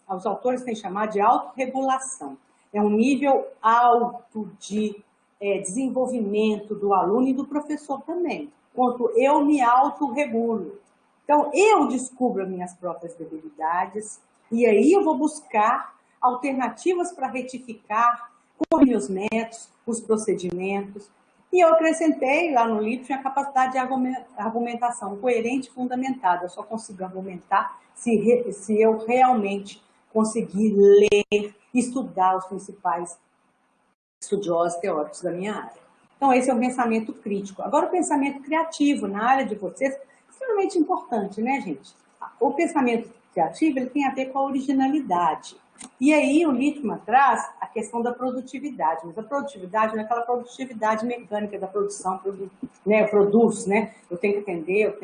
os autores têm chamado de autorregulação. É um nível alto de desenvolvimento do aluno e do professor também. quanto eu me autorregulo. Então, eu descubro as minhas próprias debilidades e aí eu vou buscar alternativas para retificar com os meus métodos, os procedimentos. E eu acrescentei lá no livro a capacidade de argumentação coerente e fundamentada. Eu só consigo argumentar se eu realmente conseguir ler, estudar os principais estudiosos teóricos da minha área. Então, esse é o pensamento crítico. Agora, o pensamento criativo na área de vocês é extremamente importante, né, gente? O pensamento criativo ele tem a ver com a originalidade. E aí o Littmann traz a questão da produtividade, mas a produtividade não é aquela produtividade mecânica da produção, né? Eu produzo, né? Eu tenho que atender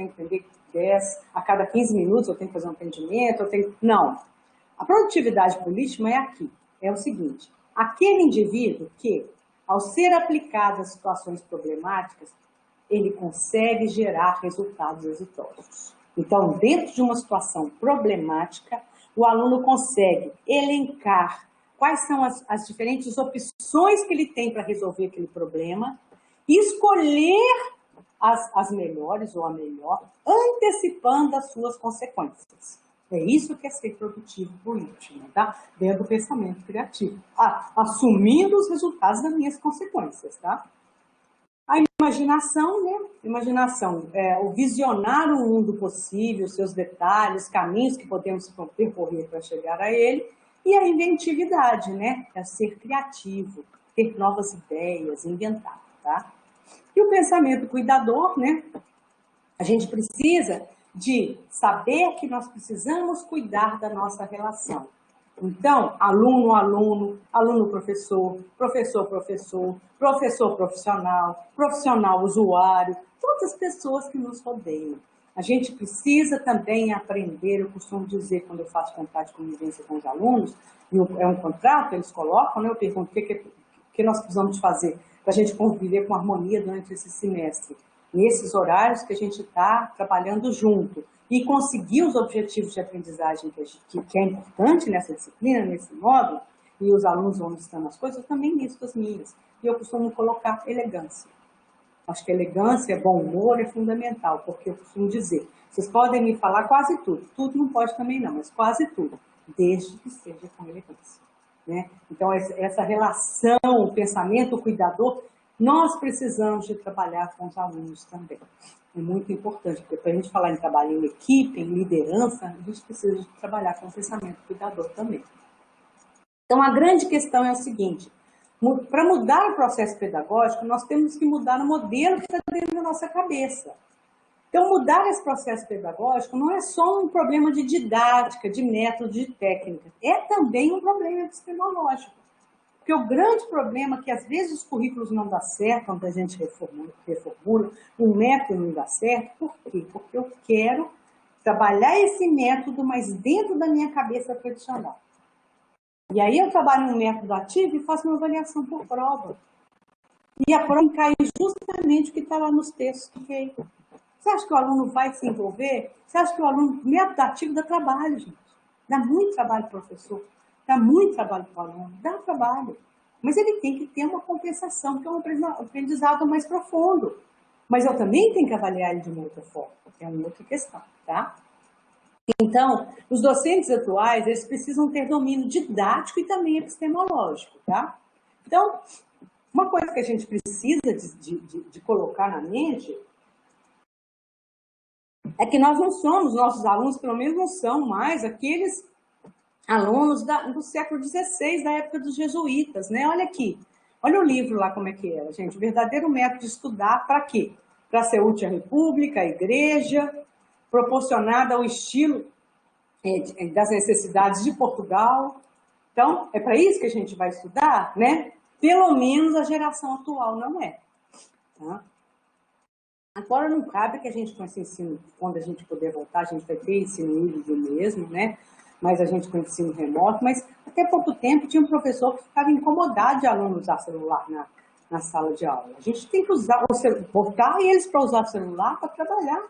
10, a cada 15 minutos eu tenho que fazer um atendimento, Não. A produtividade para o Littmann é aqui, é o seguinte, aquele indivíduo que, ao ser aplicado a situações problemáticas, ele consegue gerar resultados exitosos. Então, dentro de uma situação problemática, o aluno consegue elencar quais são as diferentes opções que ele tem para resolver aquele problema e escolher as melhores ou a melhor, antecipando as suas consequências. É isso que é ser produtivo político, tá? Dentro do pensamento criativo. Assumindo os resultados das minhas consequências, tá? A imaginação, né? Imaginação é o visionar o mundo possível, seus detalhes, caminhos que podemos percorrer para chegar a ele. E a inventividade, né? É ser criativo, ter novas ideias, inventar, tá? E o pensamento cuidador, né? A gente precisa de saber que nós precisamos cuidar da nossa relação. Então, aluno-aluno, aluno-professor, professor-professor, professor-profissional, profissional-usuário, todas as pessoas que nos rodeiam. A gente precisa também aprender, eu costumo dizer quando eu faço contrato de convivência com os alunos, é um contrato, eles colocam, né? Eu pergunto o que nós precisamos fazer para a gente conviver com harmonia durante esse semestre, nesses horários que a gente está trabalhando junto. E conseguir os objetivos de aprendizagem que é importante nessa disciplina, nesse módulo, e os alunos vão listando as coisas, eu também listo as minhas. E eu costumo colocar elegância. Acho que elegância, bom humor é fundamental, porque eu costumo dizer, vocês podem me falar quase tudo não pode também não, mas quase tudo, desde que seja com elegância. Né? Então, essa relação, o pensamento cuidador, nós precisamos de trabalhar com os alunos também. É muito importante, porque para a gente falar em trabalho em equipe, em liderança, a gente precisa de trabalhar com o pensamento cuidador também. Então, a grande questão é a seguinte, para mudar o processo pedagógico, nós temos que mudar o modelo que está dentro da nossa cabeça. Então, mudar esse processo pedagógico não é só um problema de didática, de método, de técnica, é também um problema epistemológico. Porque o grande problema é que, às vezes, os currículos não dão certo, quando a gente reformula, um método não dá certo. Por quê? Porque eu quero trabalhar esse método, mas dentro da minha cabeça tradicional. E aí eu trabalho um método ativo e faço uma avaliação por prova. E a prova cai justamente o que está lá nos textos. Okay? Você acha que o aluno vai se envolver? Você acha que o aluno, método ativo dá trabalho, gente? Dá muito trabalho para o professor. Dá muito trabalho para o aluno, dá trabalho. Mas ele tem que ter uma compensação, que é um aprendizado mais profundo. Mas eu também tenho que avaliar ele de uma outra forma. É uma outra questão, tá? Então, os docentes atuais, eles precisam ter domínio didático e também epistemológico, tá? Então, uma coisa que a gente precisa de colocar na mente é que nós não somos, nossos alunos, pelo menos não são mais aqueles alunos do século XVI, da época dos jesuítas, né? Olha aqui, olha o livro lá como é que era, gente. O verdadeiro método de estudar, para quê? Para ser útil à república, à igreja, proporcionada ao estilo das necessidades de Portugal. Então, é para isso que a gente vai estudar, né? Pelo menos a geração atual não é. Tá? Agora não cabe que a gente com esse ensino, quando a gente puder voltar, a gente vai ter ensino híbrido mesmo, né? Mas a gente com ensino remoto, mas até pouco tempo tinha um professor que ficava incomodado de aluno usar celular na sala de aula. A gente tem que botar eles para usar o celular para trabalhar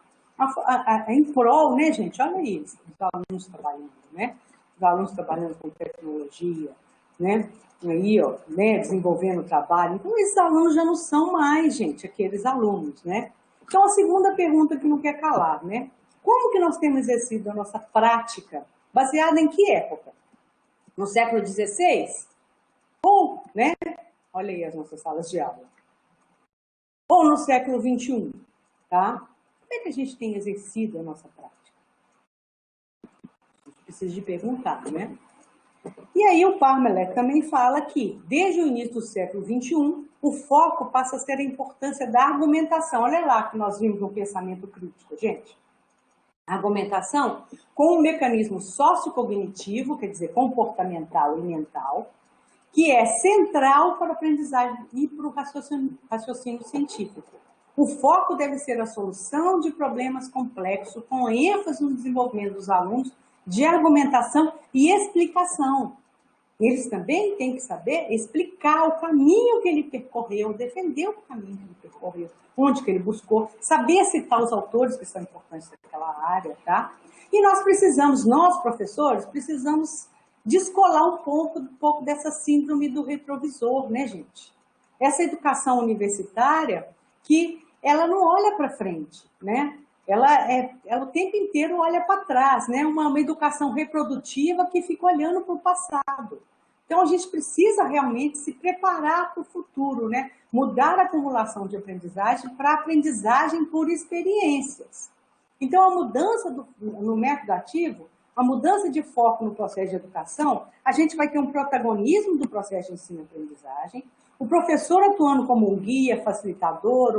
em prol, né, gente? Olha isso, os alunos trabalhando, né? Os alunos trabalhando com tecnologia, né? Aí, ó, né, desenvolvendo o trabalho. Então, esses alunos já não são mais, gente, aqueles alunos, né? Então, a segunda pergunta que não quer calar, né? Como que nós temos exercido a nossa prática, baseada em que época? No século XVI? Ou, né? Olha aí as nossas salas de aula. Ou no século XXI, tá? Como é que a gente tem exercido a nossa prática? A gente precisa de perguntar, né? E aí o Parmalee também fala que, desde o início do século XXI, o foco passa a ser a importância da argumentação. Olha lá que nós vimos no pensamento crítico, gente. A argumentação com um mecanismo sociocognitivo, quer dizer, comportamental e mental, que é central para a aprendizagem e para o raciocínio científico. O foco deve ser a solução de problemas complexos, com ênfase no desenvolvimento dos alunos de argumentação e explicação. Eles também têm que saber explicar o caminho que ele percorreu, defender o caminho que ele percorreu, onde que ele buscou, saber citar os autores que são importantes naquela área, tá? E nós professores, precisamos descolar um pouco dessa síndrome do retrovisor, né, gente? Essa educação universitária que ela não olha para frente, né? Ela o tempo inteiro olha para trás, né? Uma educação reprodutiva que fica olhando para o passado. Então, a gente precisa realmente se preparar para o futuro, né? Mudar a acumulação de aprendizagem para aprendizagem por experiências. Então, a mudança no método ativo, a mudança de foco no processo de educação, a gente vai ter um protagonismo do processo de ensino-aprendizagem, o professor atuando como um guia, facilitador,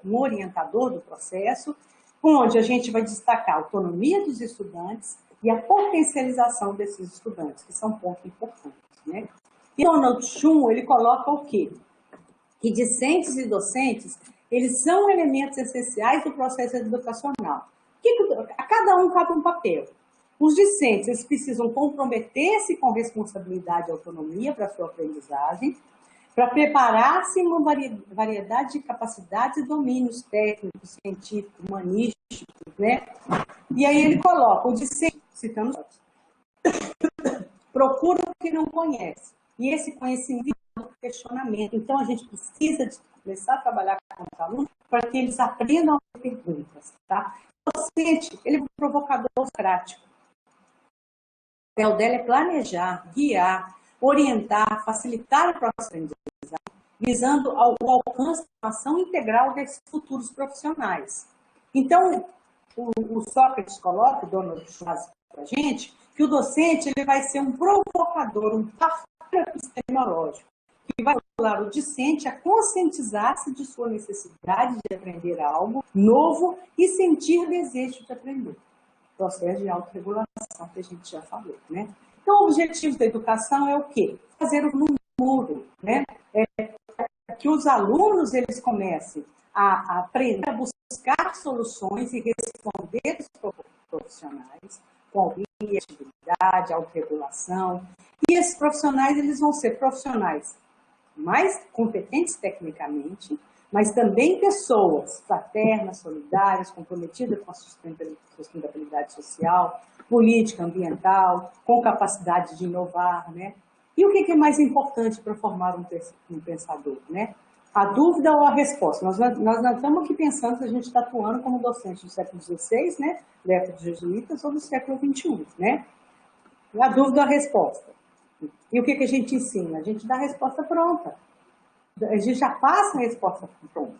um orientador do processo, onde a gente vai destacar a autonomia dos estudantes e a potencialização desses estudantes, que são pontos importantes, né? E Donald Shum, ele coloca o quê? Que discentes e docentes, eles são elementos essenciais do processo educacional. A cada um cabe um papel. Os discentes, eles precisam comprometer-se com responsabilidade e autonomia para a sua aprendizagem, para preparar-se em uma variedade de capacidades e domínios técnicos, científicos, humanísticos, né? E aí ele coloca o discente, citando procura o que não conhece. E esse conhecimento é um questionamento. Então, a gente precisa de começar a trabalhar com os alunos para que eles aprendam as perguntas, tá? O docente, ele é um provocador prático. O papel dela é planejar, guiar, orientar, facilitar o processo de aprendizagem, visando o alcance da ação integral desses futuros profissionais. Então, o Sócrates coloca, o Donald Schwartz para a gente, que o docente ele vai ser um provocador, um parceiro tecnológico, que vai ajudar o discente a conscientizar-se de sua necessidade de aprender algo novo e sentir desejo de aprender. Processo de autorregulação que a gente já falou, né? Então, o objetivo da educação é o quê? Fazer o mundo, né? Que os alunos eles comecem a aprender a buscar soluções e responder os profissionais com criatividade, autorregulação. E esses profissionais eles vão ser profissionais mais competentes tecnicamente, mas também pessoas fraternas, solidárias, comprometidas com a sustentabilidade social, política, ambiental, com capacidade de inovar, né? E o que é mais importante para formar um pensador, né? A dúvida ou a resposta? Nós não estamos aqui pensando se a gente está atuando como docente do século XVI, né? Da época dos jesuítas ou do século XXI, né? A dúvida ou a resposta? E o que a gente ensina? A gente dá a resposta pronta. A gente já passa a resposta pronta.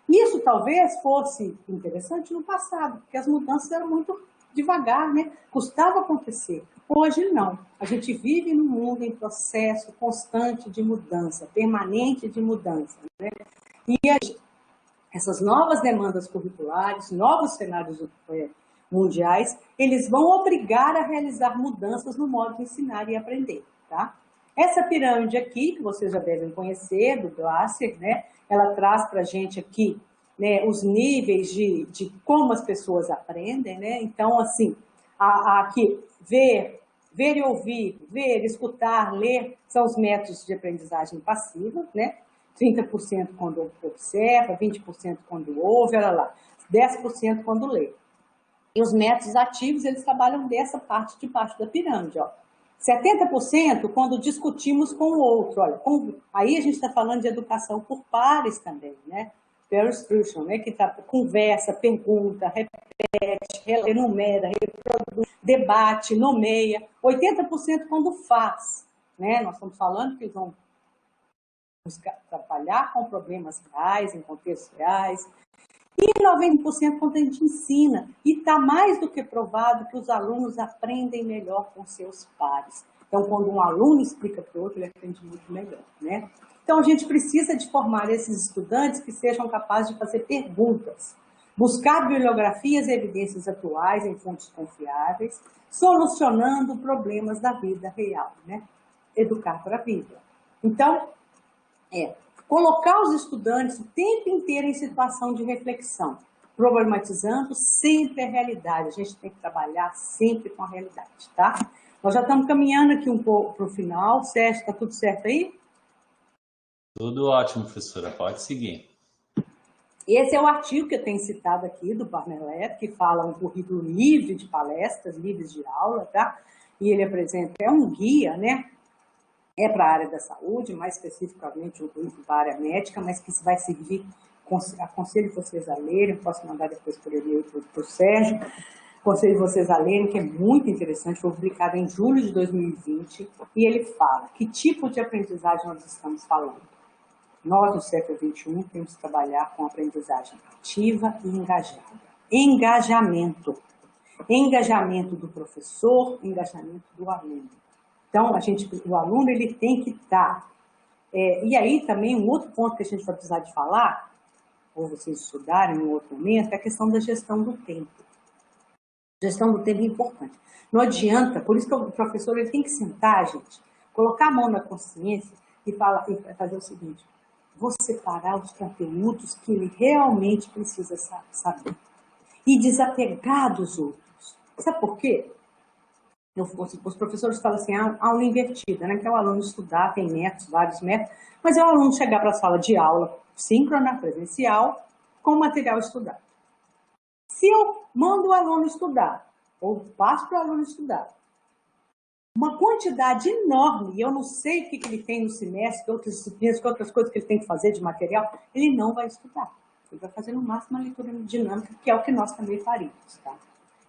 Isso talvez fosse interessante no passado, porque as mudanças eram muito devagar, né? Custava acontecer. Hoje não. A gente vive num mundo em processo constante de mudança, permanente de mudança, né? E essas novas demandas curriculares, novos cenários mundiais, eles vão obrigar a realizar mudanças no modo de ensinar e aprender, tá? Essa pirâmide aqui, que vocês já devem conhecer, do Glasser, né? Ela traz para a gente aqui, né, os níveis de como as pessoas aprendem, né? Então, assim, aqui, ver e ouvir, ver, escutar, ler, são os métodos de aprendizagem passiva, né? 30% quando observa, 20% quando ouve, olha lá, 10% quando lê. E os métodos ativos, eles trabalham dessa parte de baixo da pirâmide, ó. 70% quando discutimos com o outro, olha, aí a gente está falando de educação por pares também, né? peer instruction, né? Que tá, conversa, pergunta, repete, enumera, reproduz, debate, nomeia. 80% quando faz, né? Nós estamos falando que eles vão buscar trabalhar com problemas reais, em contextos reais. E 90% quando a gente ensina. E está mais do que provado que os alunos aprendem melhor com seus pares. Então, quando um aluno explica para o outro, ele aprende muito melhor, né? Então, a gente precisa de formar esses estudantes que sejam capazes de fazer perguntas, buscar bibliografias e evidências atuais em fontes confiáveis, solucionando problemas da vida real, né? Educar para a vida. Então, colocar os estudantes o tempo inteiro em situação de reflexão, problematizando sempre a realidade. A gente tem que trabalhar sempre com a realidade, tá? Nós já estamos caminhando aqui um pouco para o final. Sérgio, está tudo certo aí? Tudo ótimo, professora. Pode seguir. Esse é o artigo que eu tenho citado aqui, do Barnett, que fala um currículo livre de palestras, livres de aula, tá? E ele apresenta, é um guia, né? É para a área da saúde, mais especificamente um currículo para a área médica, mas que vai servir, aconselho vocês a lerem, posso mandar depois por e-mail para o Sérgio, aconselho vocês a lerem, que é muito interessante, foi publicado em julho de 2020, e ele fala que tipo de aprendizagem nós estamos falando. Nós, no século XXI, temos que trabalhar com aprendizagem ativa e engajada. Engajamento. Engajamento do professor, engajamento do aluno. Então, o aluno ele tem que estar. E aí também um outro ponto que a gente vai precisar de falar, ou vocês estudarem em um outro momento, é a questão da gestão do tempo. Gestão do tempo é importante. Não adianta, por isso que o professor ele tem que sentar, gente, colocar a mão na consciência e fazer o seguinte: vou separar os conteúdos que ele realmente precisa saber e desapegar dos outros. Sabe por quê? Os professores falam assim, aula invertida, né? Que é o aluno estudar, tem métodos, vários métodos, mas é o aluno chegar para a sala de aula síncrona, presencial, com o material estudado. Se eu mando o aluno estudar, ou passo para o aluno estudar, uma quantidade enorme, e eu não sei o que ele tem no semestre, que outras disciplinas, que outras coisas que ele tem que fazer de material, ele não vai estudar. Ele vai fazer no máximo uma leitura dinâmica, que é o que nós também faríamos, tá?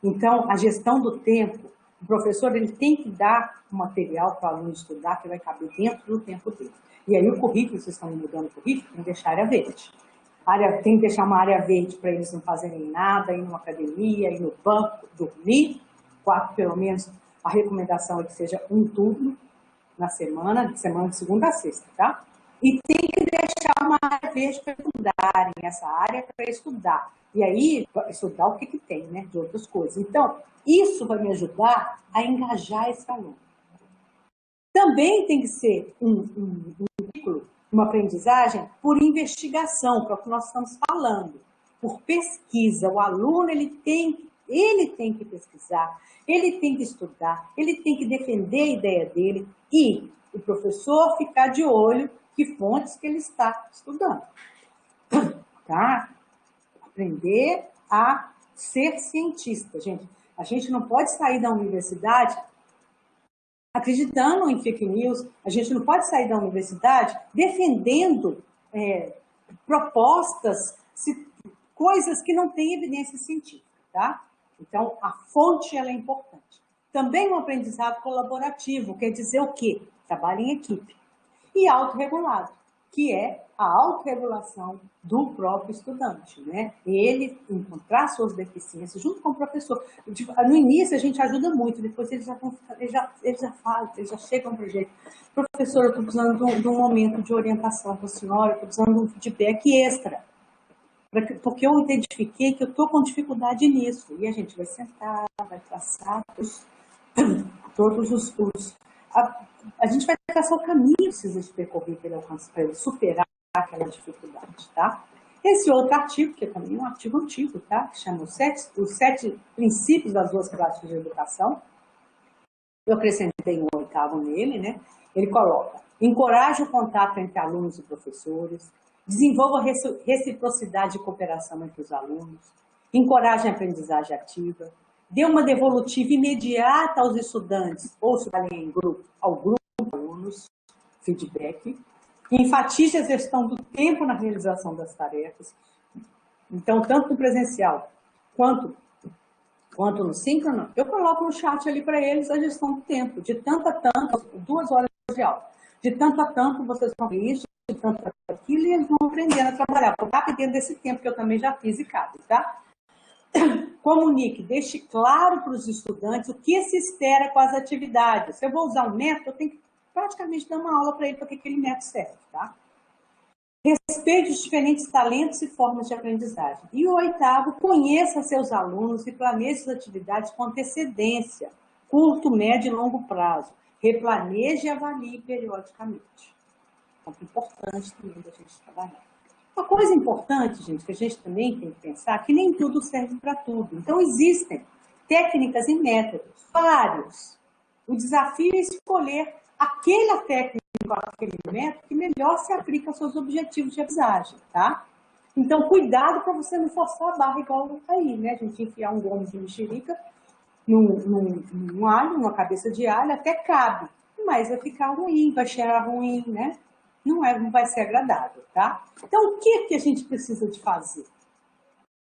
Então, a gestão do tempo, o professor ele tem que dar o material para o aluno estudar, que vai caber dentro do tempo dele. E aí o currículo, vocês estão mudando o currículo, tem que deixar área verde. Tem que deixar uma área verde para eles não fazerem nada, ir numa academia, ir no banco, dormir, pelo menos. A recomendação é que seja um turno na semana de segunda a sexta, tá? E tem que deixar uma área verde para estudarem, essa área para estudar. E aí, estudar o que tem, né, de outras coisas. Então, isso vai me ajudar a engajar esse aluno. Também tem que ser um currículo, uma aprendizagem por investigação, para o que nós estamos falando, por pesquisa. O aluno ele tem que pesquisar, ele tem que estudar, ele tem que defender a ideia dele e o professor ficar de olho que fontes que ele está estudando. Tá? Aprender a ser cientista, gente. A gente não pode sair da universidade acreditando em fake news, a gente não pode sair da universidade defendendo propostas, coisas que não têm evidência científica, tá? Então, a fonte ela é importante. Também um aprendizado colaborativo, quer dizer o quê? Trabalho em equipe. E autorregulado, que é a autorregulação do próprio estudante, né? Ele encontrar suas deficiências junto com o professor. No início a gente ajuda muito, depois eles já falam, eles já chegam para o jeito. Professor, eu estou precisando de um momento de orientação com a senhora, eu estou precisando de um feedback extra. Porque eu identifiquei que eu estou com dificuldade nisso. E a gente vai sentar, vai traçar todos os a gente vai traçar o caminho que precisa de percorrer para ele superar aquela dificuldade, tá? Esse outro artigo, que é também um artigo antigo, tá? Que chama os 7 princípios das boas práticas de educação. Eu acrescentei um 8º nele, né? Ele coloca: encoraje o contato entre alunos e professores, desenvolva reciprocidade e cooperação entre os alunos, encoraje a aprendizagem ativa, dê uma devolutiva imediata aos estudantes, ou se em grupo, ao grupo de alunos, feedback, enfatize a gestão do tempo na realização das tarefas, Então, tanto no presencial quanto no síncrono, eu coloco no chat ali para eles a gestão do tempo, de tanto a tanto, 2 horas de aula. De tanto a tanto vocês vão ver isso, de tanto a tanto aquilo, e eles vão aprendendo a trabalhar. Cabe dentro desse tempo que eu também já fiz e cabe, tá? Comunique, deixe claro para os estudantes o que se espera com as atividades. Se eu vou usar um método, eu tenho que praticamente dar uma aula para ele para que aquele método serve, tá? Respeite os diferentes talentos e formas de aprendizagem. E o 8º, conheça seus alunos e planeje suas atividades com antecedência, curto, médio e longo prazo. Replaneje e avalie periodicamente. É muito importante também da gente trabalhar. Uma coisa importante, gente, que a gente também tem que pensar, que nem tudo serve para tudo. Então, existem técnicas e métodos, vários. O desafio é escolher aquela técnica, aquele método que melhor se aplica aos seus objetivos de aprendizagem, tá? Então, cuidado para você não forçar a barra igual aí, né? A gente enfiar um gomo de mexerica num alho, numa cabeça de alho, até cabe, mas vai ficar ruim, vai cheirar ruim, né? Não vai ser agradável, tá? Então, o que a gente precisa de fazer?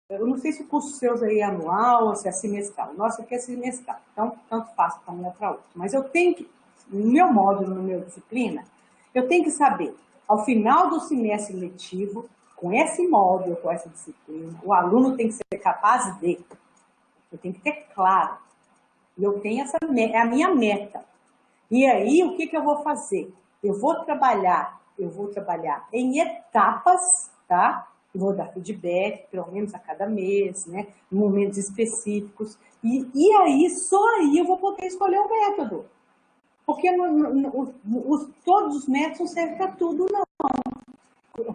Eu não sei se o curso seu aí é anual ou se é semestral. O nosso aqui é semestral, então tanto faz para um ou para outro. Mas eu tenho que, no meu módulo, no meu disciplina, eu tenho que saber, ao final do semestre letivo, com esse módulo, com essa disciplina, o aluno tem que ser capaz de, eu tenho que ter claro, e eu tenho é a minha meta. E aí, o que eu vou fazer? Eu vou trabalhar em etapas, tá? Eu vou dar feedback, pelo menos a cada mês, né? Em momentos específicos. E aí, só aí eu vou poder escolher o método. Porque todos os métodos não servem para tudo, não.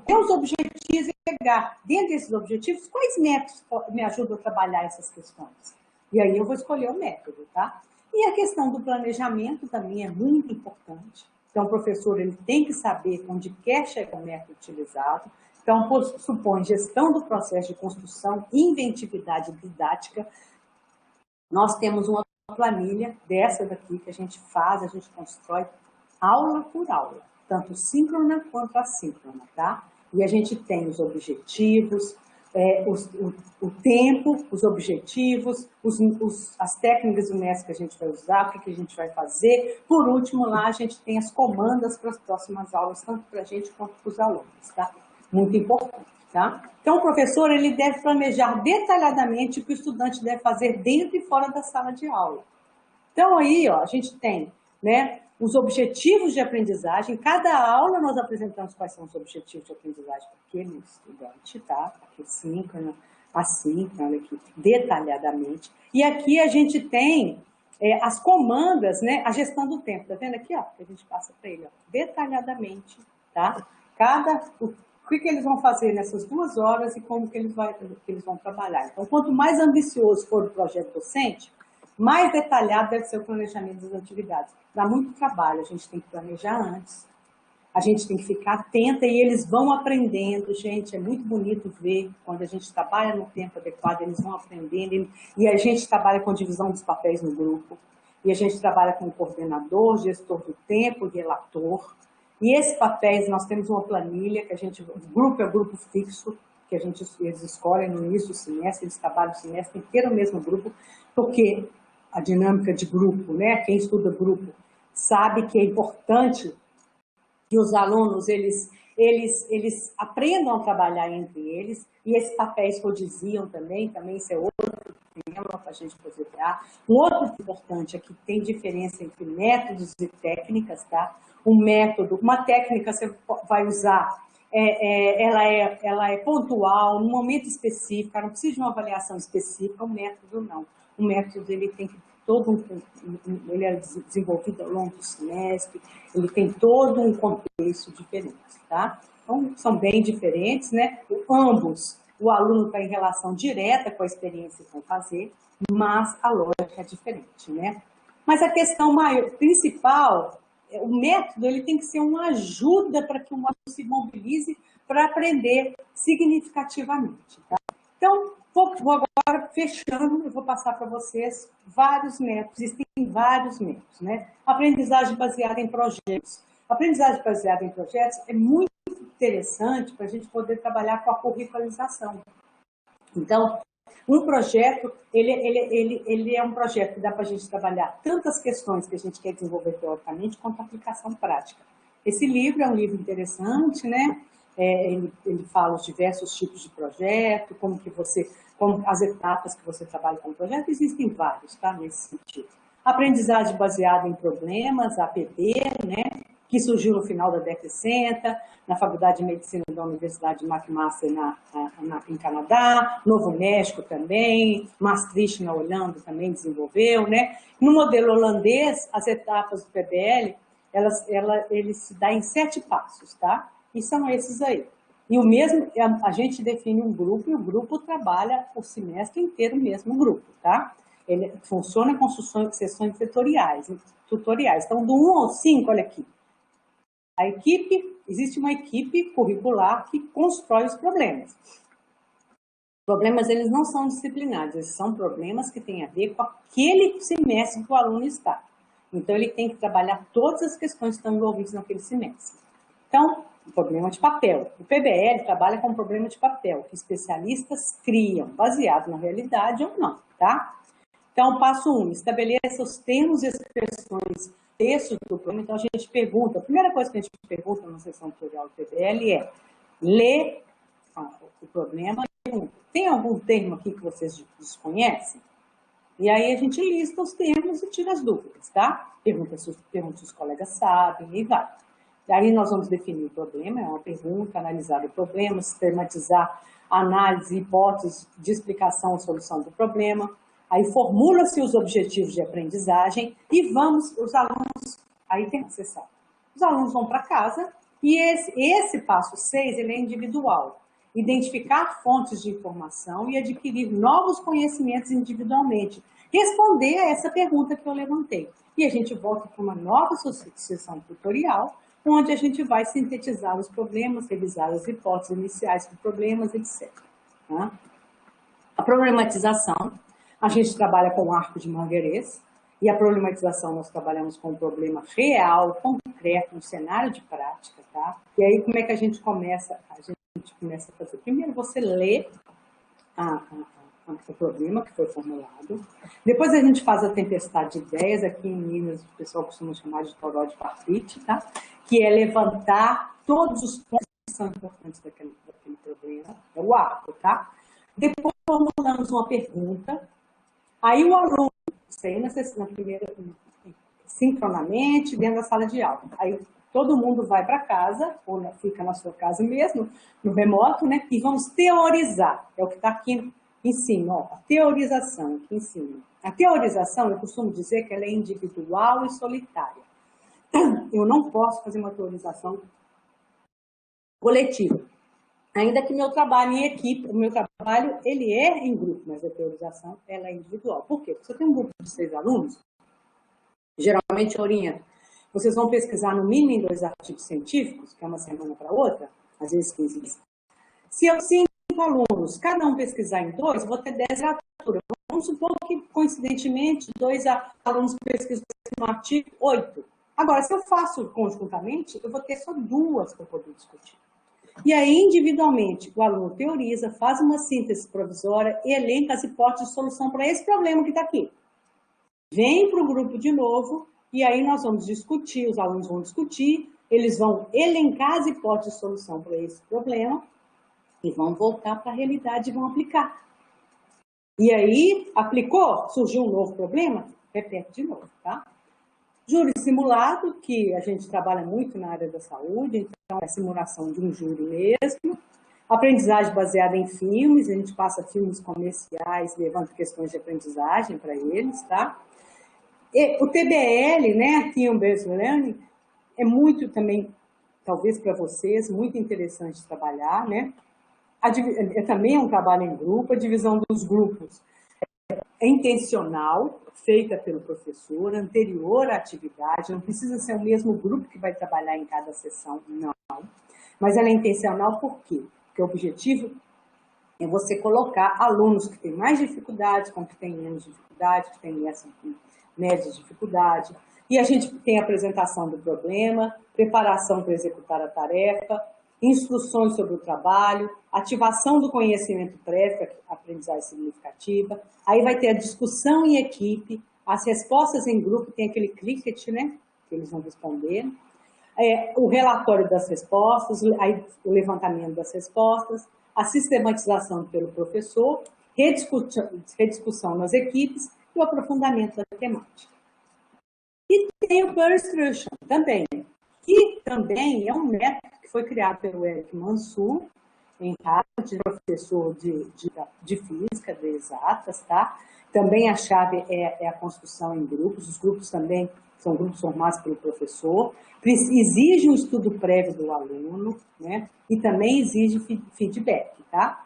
Ter os objetivos e pegar dentro desses objetivos, quais métodos me ajudam a trabalhar essas questões? E aí eu vou escolher o método, tá? E a questão do planejamento também é muito importante. Então, o professor ele tem que saber onde quer chegar o método utilizado. Então, supõe gestão do processo de construção, inventividade didática. Nós temos uma planilha dessa daqui que a gente constrói aula por aula, tanto síncrona quanto assíncrona, tá? E a gente tem os objetivos, o tempo, os objetivos, as técnicas do mestre que a gente vai usar, o que a gente vai fazer. Por último, lá a gente tem as comandas para as próximas aulas, tanto para a gente quanto para os alunos, tá? Muito importante, tá? Então, o professor, ele deve planejar detalhadamente o que o estudante deve fazer dentro e fora da sala de aula. Então, aí, ó, a gente tem, né, os objetivos de aprendizagem. Cada aula nós apresentamos quais são os objetivos de aprendizagem para aquele estudante, tá? Aqui síncrona, assíncrona, aqui detalhadamente. E aqui a gente tem as comandas, né? A gestão do tempo, tá vendo aqui, ó? Que a gente passa para ele, ó, detalhadamente, tá? O que eles vão fazer nessas 2 horas e como que eles vão trabalhar. Então, quanto mais ambicioso for o projeto docente, mais detalhado deve ser o planejamento das atividades. Dá muito trabalho, a gente tem que planejar antes, a gente tem que ficar atenta e eles vão aprendendo, gente, é muito bonito ver quando a gente trabalha no tempo adequado, eles vão aprendendo e a gente trabalha com divisão dos papéis no grupo, e a gente trabalha com o coordenador, gestor do tempo, relator, e esses papéis nós temos uma planilha que o grupo é grupo fixo, que eles escolhem no início do semestre, eles trabalham o semestre inteiro no mesmo grupo, porque a dinâmica de grupo, né? Quem estuda grupo sabe que é importante que os alunos eles aprendam a trabalhar entre eles, e esses papéis rodiziam também isso é outro tema para a gente considerar. Um outro importante é que tem diferença entre métodos e técnicas, tá? Uma técnica você vai usar, ela é pontual, num momento específico, ela não precisa de uma avaliação específica, um método não. O método ele tem ele é desenvolvido ao longo do semestre, ele tem todo um contexto diferente, tá? Então, são bem diferentes, né? Ambos, o aluno está em relação direta com a experiência que vão fazer, mas a lógica é diferente, né? Mas a questão principal, o método, ele tem que ser uma ajuda para que o aluno se mobilize para aprender significativamente, tá? Então, vou agora fechando, eu vou passar para vocês vários métodos, existem vários métodos, né? Aprendizagem baseada em projetos. Aprendizagem baseada em projetos é muito interessante para a gente poder trabalhar com a curricularização. Então, um projeto, ele é um projeto que dá para a gente trabalhar tantas questões que a gente quer desenvolver teoricamente, quanto a aplicação prática. Esse livro é um livro interessante, né? Ele fala os diversos tipos de projeto, como as etapas que você trabalha com o projeto, existem vários, tá? Nesse sentido. Aprendizagem baseada em problemas, APB, né? Que surgiu no final da década de 60, na Faculdade de Medicina da Universidade de McMaster em Canadá, Novo México também, Maastricht na Holanda também desenvolveu, né? No modelo holandês, as etapas do PBL, ele se dá em 7 passos, tá? E são esses aí. E o mesmo, a gente define um grupo e o grupo trabalha o semestre inteiro o mesmo grupo, tá? Ele funciona com sessões tutoriais. Então, do 1 ao 5, olha aqui. Existe uma equipe curricular que constrói os problemas. Problemas, eles não são disciplinares, eles são problemas que têm a ver com aquele semestre que o aluno está. Então, ele tem que trabalhar todas as questões que estão envolvidas naquele semestre. Então, problema de papel. O PBL trabalha com problema de papel, que especialistas criam, baseado na realidade ou não, tá? Então, passo 1, estabeleça os termos e expressões, texto do problema. Então, a gente pergunta, a primeira coisa que a gente pergunta na sessão tutorial do PBL é ler o problema e pergunta, tem algum termo aqui que vocês desconhecem? E aí a gente lista os termos e tira as dúvidas, tá? Pergunta se os colegas sabem e vai. E aí nós vamos definir o problema, é uma pergunta, analisar o problema, sistematizar a análise, hipóteses de explicação ou solução do problema. Aí formula-se os objetivos de aprendizagem e os alunos, aí tem que acessar. Os alunos vão para casa e esse passo 6, ele é individual. Identificar fontes de informação e adquirir novos conhecimentos individualmente. Responder a essa pergunta que eu levantei. E a gente volta para uma nova sessão tutorial, onde a gente vai sintetizar os problemas, revisar as hipóteses iniciais dos problemas, etc. Tá? A problematização. A gente trabalha com o arco de Marguerês, e a problematização nós trabalhamos com um problema real, concreto, um cenário de prática, tá? E aí, como é que a gente começa? A gente começa a fazer. Primeiro, você lê o problema que foi formulado. Depois, a gente faz a tempestade de ideias. Aqui em Minas, o pessoal costuma chamar de toró de palpite, tá? Que é levantar todos os pontos que são importantes daquele problema. É o arco, tá? Depois, formulamos uma pergunta. Aí o aluno, isso aí na primeira, sincronamente, dentro da sala de aula. Aí todo mundo vai para casa, ou fica na sua casa mesmo, no remoto, né? E vamos teorizar. É o que está aqui em cima, ó. A teorização aqui em cima. A teorização, eu costumo dizer que ela é individual e solitária. Eu não posso fazer uma teorização coletiva. Ainda que meu trabalho em equipe, o meu trabalho, ele é em grupo, mas a teorização, ela é individual. Por quê? Porque se eu tenho um grupo de 6 alunos, geralmente eu oriento, vocês vão pesquisar no mínimo em 2 artigos científicos, que é uma semana para outra, às vezes 15 dias. Se eu 5 alunos, cada um pesquisar em 2, eu vou ter 10 literaturas. Vamos supor que, coincidentemente, 2 alunos pesquisam no artigo 8. Agora, se eu faço conjuntamente, eu vou ter só 2 para poder discutir. E aí, individualmente, o aluno teoriza, faz uma síntese provisória e elenca as hipóteses de solução para esse problema que está aqui. Vem para o grupo de novo e aí nós vamos discutir, os alunos vão discutir, eles vão elencar as hipóteses de solução para esse problema e vão voltar para a realidade e vão aplicar. E aí, aplicou, surgiu um novo problema, repete de novo, tá? Júri simulado, que a gente trabalha muito na área da saúde, então é a simulação de um júri mesmo. Aprendizagem baseada em filmes, a gente passa filmes comerciais, levando questões de aprendizagem para eles, tá? E o TBL, né, Team Based Learning, é muito também, talvez para vocês, muito interessante trabalhar, né? Também é um trabalho em grupo, a divisão dos grupos é intencional, feita pelo professor, anterior à atividade, não precisa ser o mesmo grupo que vai trabalhar em cada sessão, não. Mas ela é intencional por quê? Porque o objetivo é você colocar alunos que têm mais dificuldades, com que têm menos dificuldade, que têm média dificuldade. E a gente tem a apresentação do problema, preparação para executar a tarefa, instruções sobre o trabalho, ativação do conhecimento prévio, aprendizagem significativa, aí vai ter a discussão em equipe, as respostas em grupo, tem aquele clicket, né, que eles vão responder, o relatório das respostas, aí o levantamento das respostas, a sistematização pelo professor, rediscussão nas equipes e o aprofundamento da temática. E tem o Peer Instruction também, que também é um método que foi criado pelo Eric Mansur, em Harvard, professor de física, de exatas, tá? Também a chave é a construção em grupos, os grupos também são grupos formados pelo professor, exige um estudo prévio do aluno, né? E também exige feedback, tá?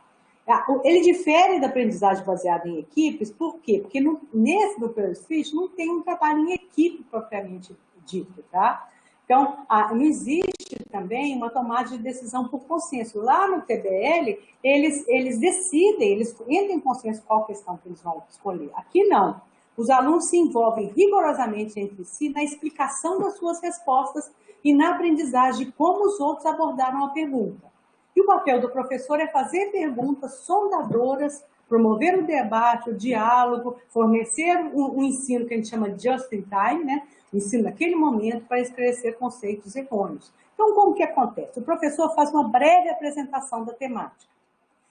Ele difere da aprendizagem baseada em equipes, por quê? Porque nesse do Peer Instruction não tem um trabalho em equipe propriamente dito, tá? Então, não existe também uma tomada de decisão por consenso. Lá no TBL, eles decidem, eles entram em consenso qual questão que eles vão escolher. Aqui não. Os alunos se envolvem rigorosamente entre si na explicação das suas respostas e na aprendizagem de como os outros abordaram a pergunta. E o papel do professor é fazer perguntas sondadoras, promover o debate, o diálogo, fornecer um ensino que a gente chama de just in time, né? O ensino naquele momento para esclarecer conceitos errôneos. Então, como que acontece? O professor faz uma breve apresentação da temática.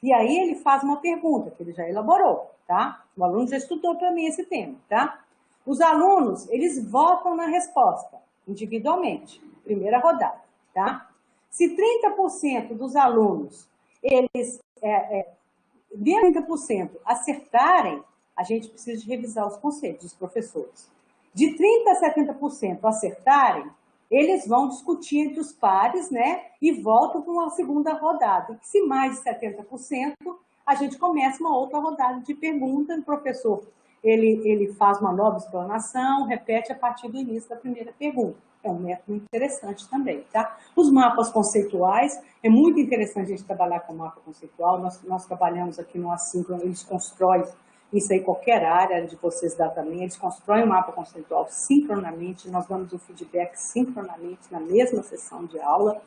E aí ele faz uma pergunta, que ele já elaborou, tá? O aluno já estudou para mim esse tema, tá? Os alunos, eles votam na resposta, individualmente, primeira rodada, tá? Se 30% dos alunos, eles, 30% acertarem, a gente precisa de revisar os conceitos dos professores. De 30% a 70% acertarem, eles vão discutir entre os pares, né, e voltam para uma segunda rodada. E se mais de 70%, a gente começa uma outra rodada de perguntas, o professor ele faz uma nova explanação, repete a partir do início da primeira pergunta. É um método interessante também, tá? Os mapas conceituais, é muito interessante a gente trabalhar com mapa conceitual, nós trabalhamos aqui no Assíncrono, eles constroem isso aí, qualquer área de vocês dá também, eles constroem um mapa conceitual sincronamente, nós damos o feedback sincronamente na mesma sessão de aula.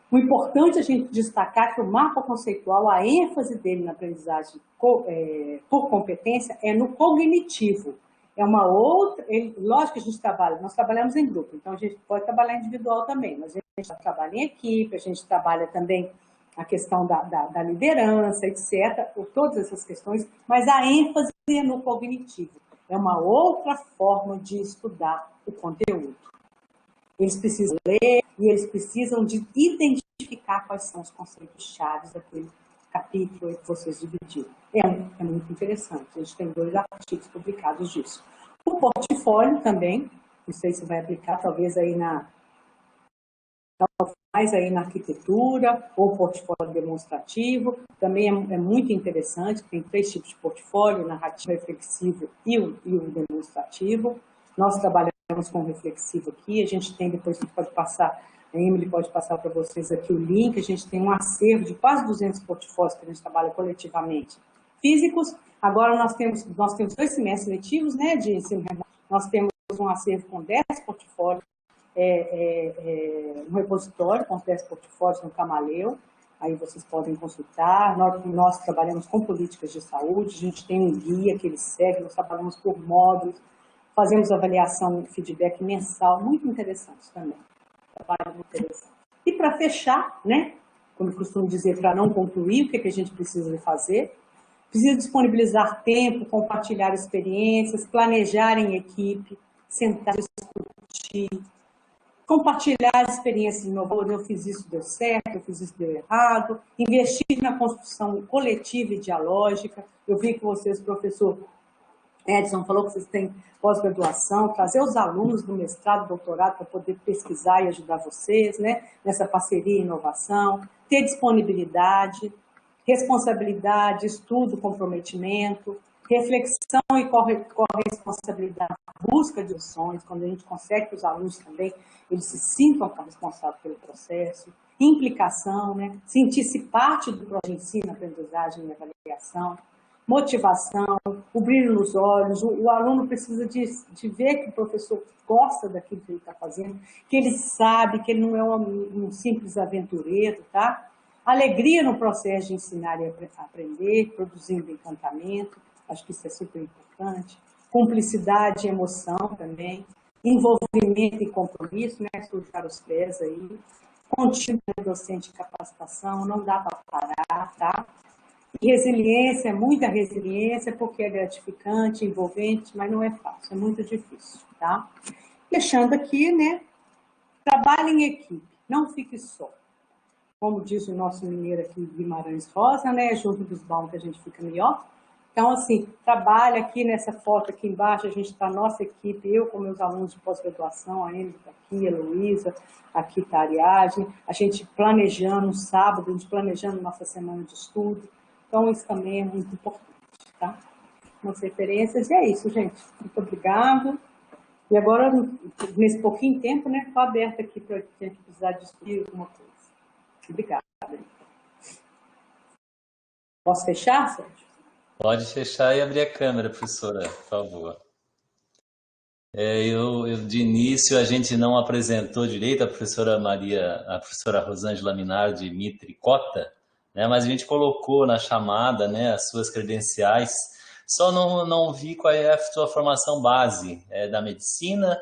O importante é a gente destacar que o mapa conceitual, a ênfase dele na aprendizagem por competência é no cognitivo. É uma outra, lógico que a gente trabalha, nós trabalhamos em grupo, então a gente pode trabalhar individual também, mas a gente trabalha em equipe, a gente trabalha também a questão da liderança, etc., por todas essas questões, mas a ênfase é no cognitivo. É uma outra forma de estudar o conteúdo. Eles precisam ler e eles precisam de identificar quais são os conceitos chaves daquele capítulo que vocês dividiram. É muito interessante. A gente tem 2 artigos publicados disso. O portfólio também, não sei se vai aplicar, talvez aí mais aí na arquitetura, ou portfólio demonstrativo, também é muito interessante, tem 3 tipos de portfólio, narrativo, reflexivo e o demonstrativo. Nós trabalhamos com o reflexivo aqui, a gente tem, depois a gente pode passar, a Emily pode passar para vocês aqui o link, a gente tem um acervo de quase 200 portfólios que a gente trabalha coletivamente. Físicos, agora nós temos 2 semestres letivos, né, de ensino remoto, nós temos um acervo com 10 portfólios, um repositório com 10 portfólios no Camaleu, aí vocês podem consultar. Nós trabalhamos com políticas de saúde, a gente tem um guia que eles seguem, nós trabalhamos por módulos, fazemos avaliação, feedback mensal, muito interessante também. Trabalho muito interessante. E para fechar, né, como eu costumo dizer, para não concluir, o que a gente precisa fazer? Precisa disponibilizar tempo, compartilhar experiências, planejar em equipe, sentar e discutir, compartilhar as experiências de novo, eu fiz isso, deu certo, eu fiz isso, deu errado, investir na construção coletiva e dialógica. Eu vi que vocês, professor Edson, falou que vocês têm pós-graduação, trazer os alunos do mestrado, doutorado, para poder pesquisar e ajudar vocês, né, nessa parceria e inovação, ter disponibilidade, responsabilidade, estudo, comprometimento, reflexão e corresponsabilidade, busca de soluções, quando a gente consegue que os alunos também eles se sintam responsáveis pelo processo, implicação, né? Sentir-se parte do processo de ensino, aprendizagem e avaliação, motivação, o brilho nos olhos, o aluno precisa de ver que o professor gosta daquilo que ele está fazendo, que ele sabe que ele não é um simples aventureiro, tá? Alegria no processo de ensinar e aprender, produzindo encantamento, acho que isso é super importante. Cumplicidade e emoção também, envolvimento e compromisso, né? Sujar os pés aí, contínuo docente de capacitação, não dá para parar, tá? E resiliência, muita resiliência, porque é gratificante, envolvente, mas não é fácil, é muito difícil, tá? Fechando aqui, né? Trabalhe em equipe, não fique só. Como diz o nosso mineiro aqui, Guimarães Rosa, né? Junto dos bons que a gente fica melhor. Então, assim, trabalha aqui nessa foto aqui embaixo, a gente está, nossa equipe, eu com meus alunos de pós-graduação, a Emily está aqui, a Luísa, aqui está a Ariadne, a gente planejando, no sábado, a gente planejando nossa semana de estudo. Então, isso também é muito importante, tá? Umas referências, e é isso, gente. Muito obrigado. E agora, nesse pouquinho tempo, né, estou aberta aqui para quem precisar discutir alguma coisa. Obrigada. Posso fechar, Sérgio? Pode fechar e abrir a câmera, professora, por favor. De início, a gente não apresentou direito a professora Rosângela Minardi Mitricota, né, mas a gente colocou na chamada, né, as suas credenciais. Só não vi qual é a sua formação base. É da medicina?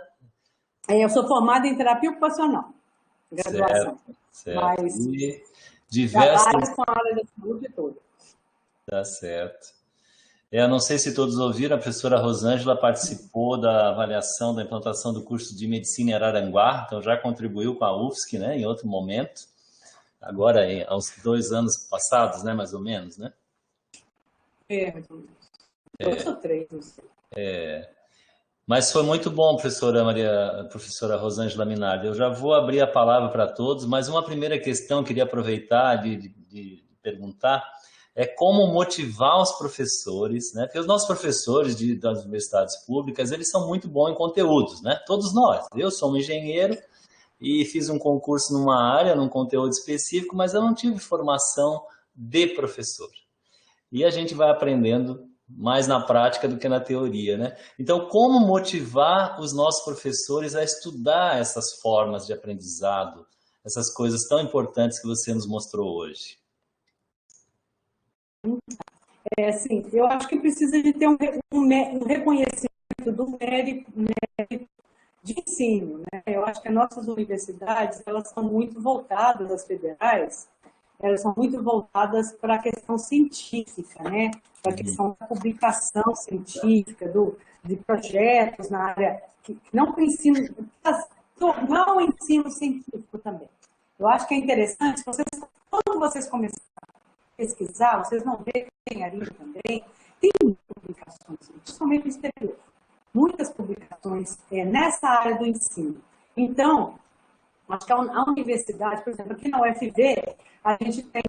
Eu sou formada em terapia ocupacional, graduação. Certo. Mas e diversas... trabalho com a área da saúde toda. Tá certo. Eu não sei se todos ouviram, a professora Rosângela participou da avaliação da implantação do curso de Medicina em Araranguá, então já contribuiu com a UFSC, né, em outro momento, agora aos 2 anos passados, né, mais ou menos, né? Mais ou menos. 2 ou 3, não sei. Mas foi muito bom, professora Rosângela Minardi. Eu já vou abrir a palavra para todos, mas uma primeira questão que eu queria aproveitar de perguntar é como motivar os professores, né? Porque os nossos professores das universidades públicas, eles são muito bons em conteúdos, né? Todos nós. Eu sou um engenheiro e fiz um concurso numa área, num conteúdo específico, mas eu não tive formação de professor. E a gente vai aprendendo mais na prática do que na teoria, né? Então, como motivar os nossos professores a estudar essas formas de aprendizado, essas coisas tão importantes que você nos mostrou hoje? Assim, eu acho que precisa de ter um reconhecimento do mérito de ensino, né? Eu acho que as nossas universidades, elas são muito voltadas, as federais, elas são muito voltadas para a questão científica, né? Para a questão da publicação científica, de projetos na área, que não o ensino, não o ensino científico também. Eu acho que é interessante, quando vocês começarem a pesquisar, vocês vão ver que engenharia também tem publicações, principalmente no exterior, muitas publicações nessa área do ensino. Então, acho que a universidade, por exemplo, aqui na UFV, a gente tem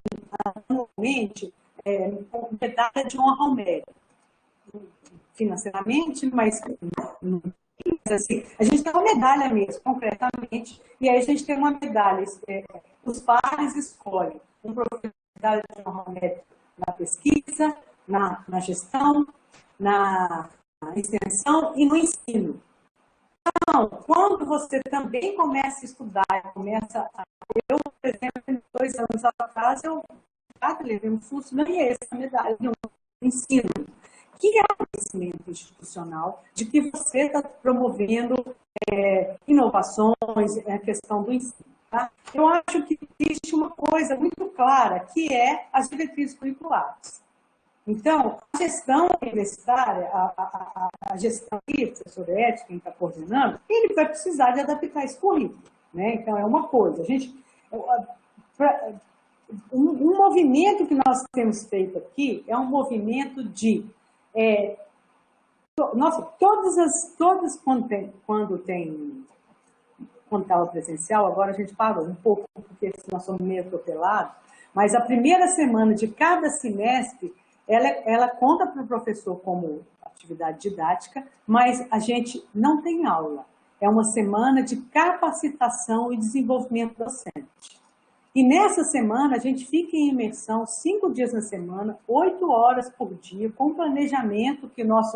anualmente medalha de honra ao mérito, financeiramente, mas assim, a gente tem uma medalha mesmo, concretamente, e aí a gente tem uma medalha, os pares escolhem um professor de medalha de honra ao mérito na pesquisa, na gestão, na extensão e no ensino. Então, quando você também começa a estudar, eu, por exemplo, 2 anos atrás, eu levei um curso, ganhei essa medalha de ensino, que é um conhecimento institucional de que você está promovendo inovações, a questão do ensino. Tá? Eu acho que existe uma coisa muito clara, que é as diretrizes curriculares. Então, a gestão universitária, a gestão aqui, o professor Edson, quem está coordenando, ele vai precisar de adaptar esse currículo, né? Então, é uma coisa. Um movimento que nós temos feito aqui é um movimento de... todas quando estava presencial, agora a gente parou um pouco, porque nós somos meio atropelados, mas a primeira semana de cada semestre, ela conta para o professor como atividade didática, mas a gente não tem aula. É uma semana de capacitação e desenvolvimento docente. E nessa semana, a gente fica em imersão 5 dias na semana, 8 horas por dia, com planejamento que nós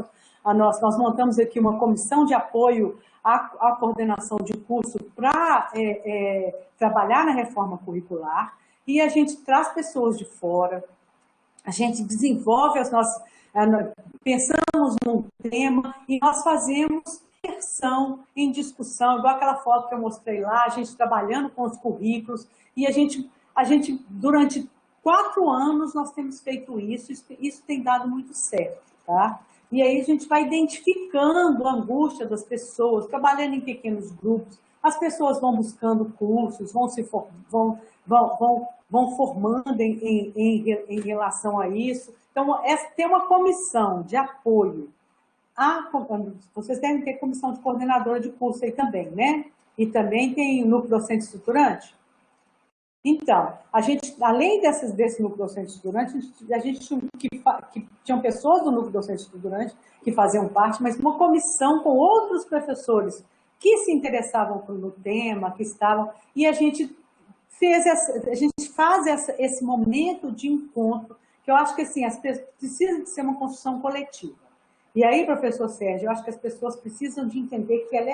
montamos aqui uma comissão de apoio à coordenação de curso para trabalhar na reforma curricular, e a gente traz pessoas de fora, a gente desenvolve pensamos num tema e nós fazemos imersão em discussão, igual aquela foto que eu mostrei lá, a gente trabalhando com os currículos, e a gente durante 4 anos nós temos feito isso tem dado muito certo, tá? E aí a gente vai identificando a angústia das pessoas, trabalhando em pequenos grupos, as pessoas vão buscando cursos, vão formando em relação a isso. Então, tem uma comissão de apoio. Vocês devem ter comissão de coordenadora de curso aí também, né? E também tem o núcleo docente estruturante. Então, além desse núcleo docente estruturante, a gente tinha pessoas do núcleo docente estruturante que faziam parte, mas uma comissão com outros professores que se interessavam no tema, que estavam, e a gente faz esse momento de encontro, que eu acho que assim, precisa de ser uma construção coletiva. E aí, professor Sérgio, eu acho que as pessoas precisam de entender que ela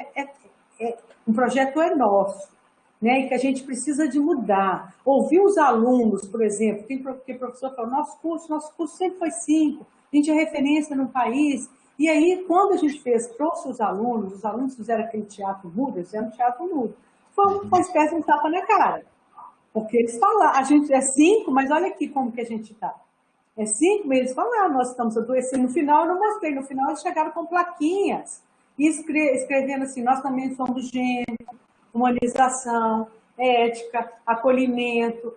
um projeto é nosso, né? E que a gente precisa de mudar. Ouvir os alunos, por exemplo, tem professor fala, nosso curso sempre foi 5, a gente é referência no país. E aí, quando a gente trouxe os alunos fizeram aquele teatro mudo, eles fizeram teatro mudo. Foi uma espécie de tapa na cara. Porque eles falaram, a gente é 5, mas olha aqui como que a gente está. É 5, mas eles falaram, nós estamos adoecendo. No final, eu não mostrei. No final, eles chegaram com plaquinhas e escrevendo assim, nós também somos gênero, humanização, ética, acolhimento.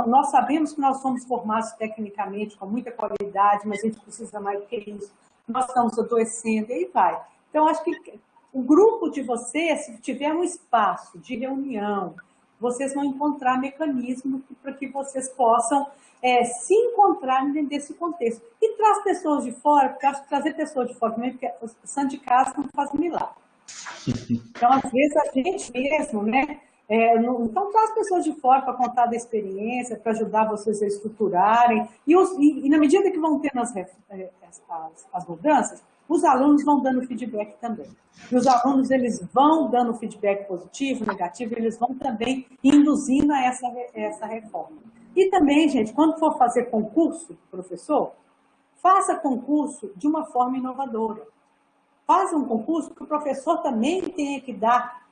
Nós sabemos que nós somos formados tecnicamente com muita qualidade, mas a gente precisa mais do que isso. Nós estamos adoecendo, e aí vai. Então, acho que o grupo de vocês, se tiver um espaço de reunião, vocês vão encontrar mecanismos para que vocês possam se encontrar dentro desse contexto. E traz pessoas de fora, porque eu acho que trazer pessoas de fora também, porque o santo de casa não faz milagre. Então, às vezes, a gente mesmo, né? Então, traz pessoas de fora para contar da experiência, para ajudar vocês a estruturarem. E na medida que vão tendo as mudanças, os alunos vão dando feedback também. E os alunos, eles vão dando feedback positivo, negativo, eles vão também induzindo a essa reforma. E também, gente, quando for fazer concurso, professor, faça concurso de uma forma inovadora. Faça um concurso que o professor também tenha que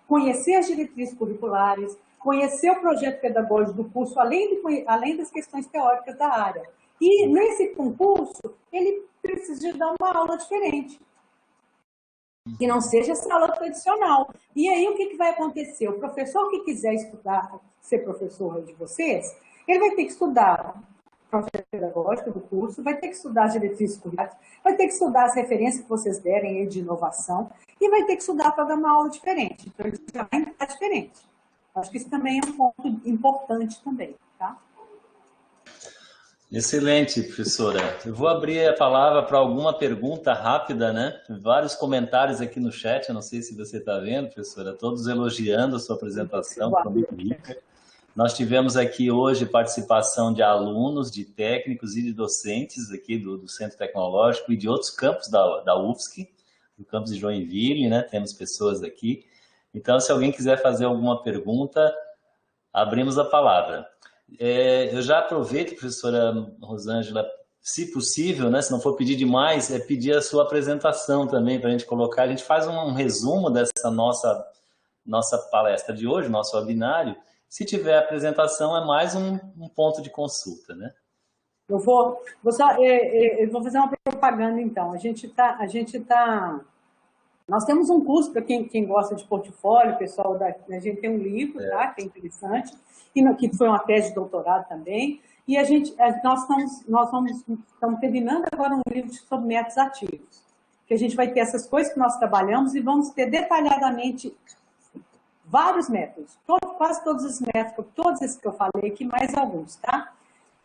conhecer as diretrizes curriculares, conhecer o projeto pedagógico do curso, além das questões teóricas da área. E nesse concurso, ele precisa de dar uma aula diferente, que não seja essa aula tradicional. E aí, o que vai acontecer? O professor que quiser estudar, ser professor de vocês, ele vai ter que estudar o projeto pedagógico do curso, vai ter que estudar as diretrizes curriculares, vai ter que estudar as referências que vocês derem aí de inovação, e vai ter que estudar para dar uma aula diferente. Então, ele já vai estar diferente. Acho que isso também é um ponto importante também, tá? Excelente, professora. Eu vou abrir a palavra para alguma pergunta rápida, né? Vários comentários aqui no chat, eu não sei se você está vendo, professora, todos elogiando a sua apresentação, foi muito rica. Nós tivemos aqui hoje participação de alunos, de técnicos e de docentes aqui do Centro Tecnológico e de outros campos da UFSC, do campus de Joinville, né? Temos pessoas aqui. Então, se alguém quiser fazer alguma pergunta, abrimos a palavra. Eu já aproveito, professora Rosângela, se possível, né, se não for pedir demais, pedir a sua apresentação também para a gente colocar. A gente faz um resumo dessa nossa palestra de hoje, nosso webinário. Se tiver apresentação, é mais um ponto de consulta, né? Eu vou fazer uma propaganda, então. Nós temos um curso para quem gosta de portfólio, pessoal, a gente tem um livro, tá, que é interessante, que foi uma tese de doutorado também, e nós estamos terminando agora um livro sobre métodos ativos, que a gente vai ter essas coisas que nós trabalhamos e vamos ter detalhadamente vários métodos, quase todos os métodos, todos esses que eu falei aqui, mais alguns, tá?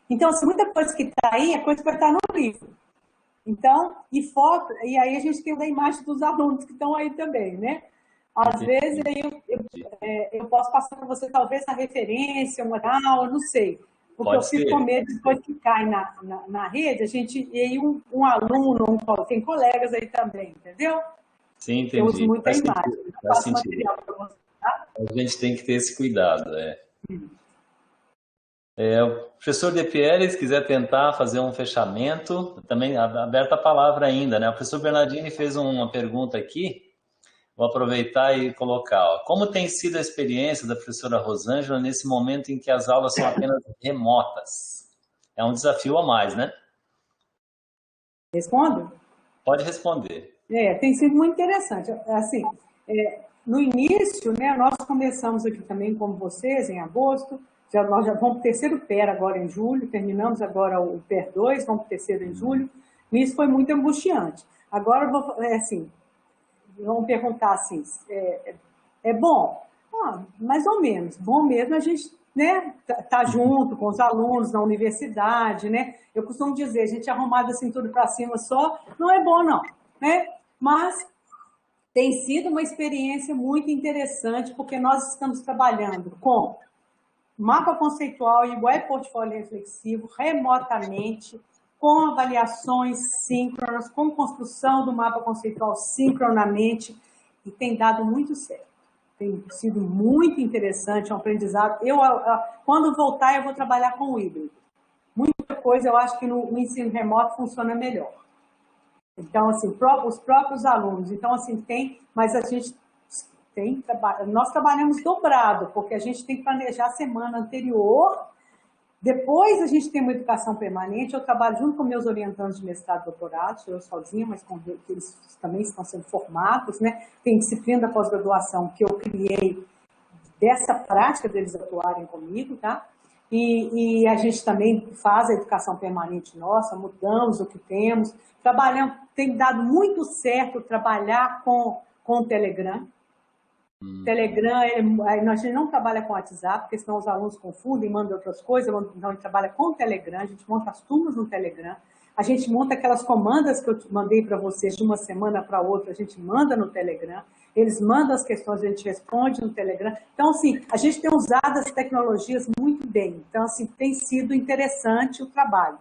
Então, assim, muita coisa que está aí é coisa que vai estar no livro. Então, e aí a gente tem a imagem dos alunos que estão aí também, né? Às vezes eu posso passar para você talvez a referência, uma aula, não sei. Porque Pode eu fico ser. com medo depois que cai na rede, e aí um aluno, tem colegas aí também, entendeu? Sim, Eu uso entendi. muita Faz imagem. sentido, Eu faz faço sentido. material para você, tá? A gente tem que ter esse cuidado, O professor De Pieri, se quiser tentar fazer um fechamento, também aberta a palavra ainda, né? O professor Bernardini fez uma pergunta aqui, vou aproveitar e colocar. Ó. Como tem sido a experiência da professora Rosângela nesse momento em que as aulas são apenas remotas? É um desafio a mais, né? Respondo? Pode responder. Tem sido muito interessante. Assim, no início, né, nós começamos aqui também, como vocês, em agosto, nós já vamos para o terceiro PER agora em julho, terminamos agora o PER 2, vamos para o terceiro em julho, e isso foi muito angustiante. Agora, vamos perguntar assim, é bom? Mais ou menos. Bom mesmo a gente, né, tá junto com os alunos na universidade, né? Eu costumo dizer, a gente arrumado assim tudo para cima só, não é bom não, né? Mas tem sido uma experiência muito interessante, porque nós estamos trabalhando com mapa conceitual e web portfólio reflexivo remotamente, com avaliações síncronas, com construção do mapa conceitual sincronamente, e tem dado muito certo. Tem sido muito interessante, é um aprendizado. Quando voltar, eu vou trabalhar com o híbrido. Muita coisa eu acho que no ensino remoto funciona melhor. Então, assim, os próprios alunos. Então, assim, mas a gente nós trabalhamos dobrado, porque a gente tem que planejar a semana anterior. Depois a gente tem uma educação permanente. Eu trabalho junto com meus orientandos de mestrado e doutorado, sou eu sozinha, mas eles também estão sendo formados, né? Tem disciplina da pós-graduação que eu criei dessa prática deles atuarem comigo, tá? E a gente também faz a educação permanente nossa, mudamos o que temos, trabalhamos, tem dado muito certo trabalhar com o Telegram. Telegram, a gente não trabalha com WhatsApp, porque senão os alunos confundem, mandam outras coisas, então a gente trabalha com o Telegram, a gente monta as turmas no Telegram, a gente monta aquelas comandas que eu mandei para vocês de uma semana para outra, a gente manda no Telegram, eles mandam as questões, a gente responde no Telegram. Então, assim, a gente tem usado as tecnologias muito bem. Então, assim, tem sido interessante o trabalho,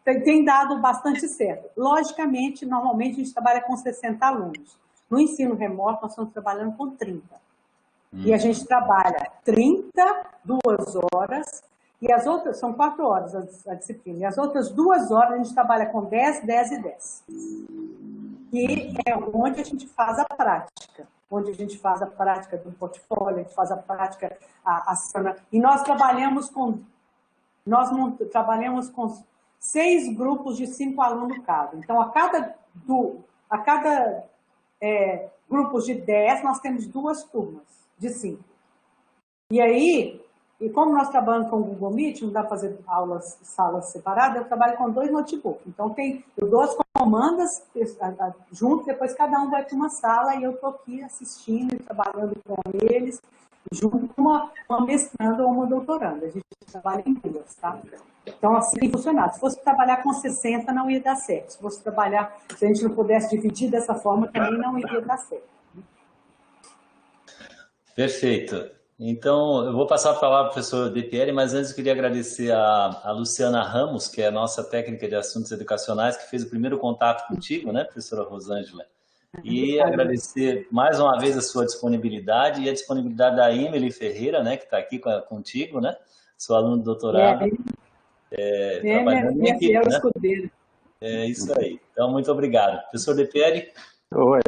tem dado bastante certo. Logicamente, normalmente a gente trabalha com 60 alunos. No ensino remoto, nós estamos trabalhando com 30. E a gente trabalha 30, 2 horas, e as outras, são 4 horas a disciplina, e as outras 2 horas a gente trabalha com 10, 10 e 10. E é onde a gente faz a prática, onde a gente faz a prática do portfólio, a gente faz a prática, e nós trabalhamos com 6 grupos de 5 alunos cada. Então, a cada grupos de 10, nós temos 2 turmas de 5. E aí, como nós trabalhamos com o Google Meet, não dá para fazer salas separadas, eu trabalho com 2 notebooks. Então, eu dou as comandas junto, depois cada um vai para uma sala e eu estou aqui assistindo e trabalhando com eles, junto com uma mestranda ou uma doutoranda. A gente trabalha em 2, tá? Então, assim tem funcionado. Se fosse trabalhar com 60, não ia dar certo. Se a gente não pudesse dividir dessa forma, também não iria dar certo. Perfeito. Então, eu vou passar a palavra para o professor De Pieri, mas antes eu queria agradecer a Luciana Ramos, que é a nossa técnica de assuntos educacionais, que fez o primeiro contato contigo, né, professora Rosângela? E agradecer mais uma vez a sua disponibilidade e a disponibilidade da Emily Ferreira, né, que está aqui contigo, né, sua aluna de doutorado. Trabalhando em equipe, né? Escudeiro. É isso aí. Então, muito obrigado. Professor De Pieri? Oi,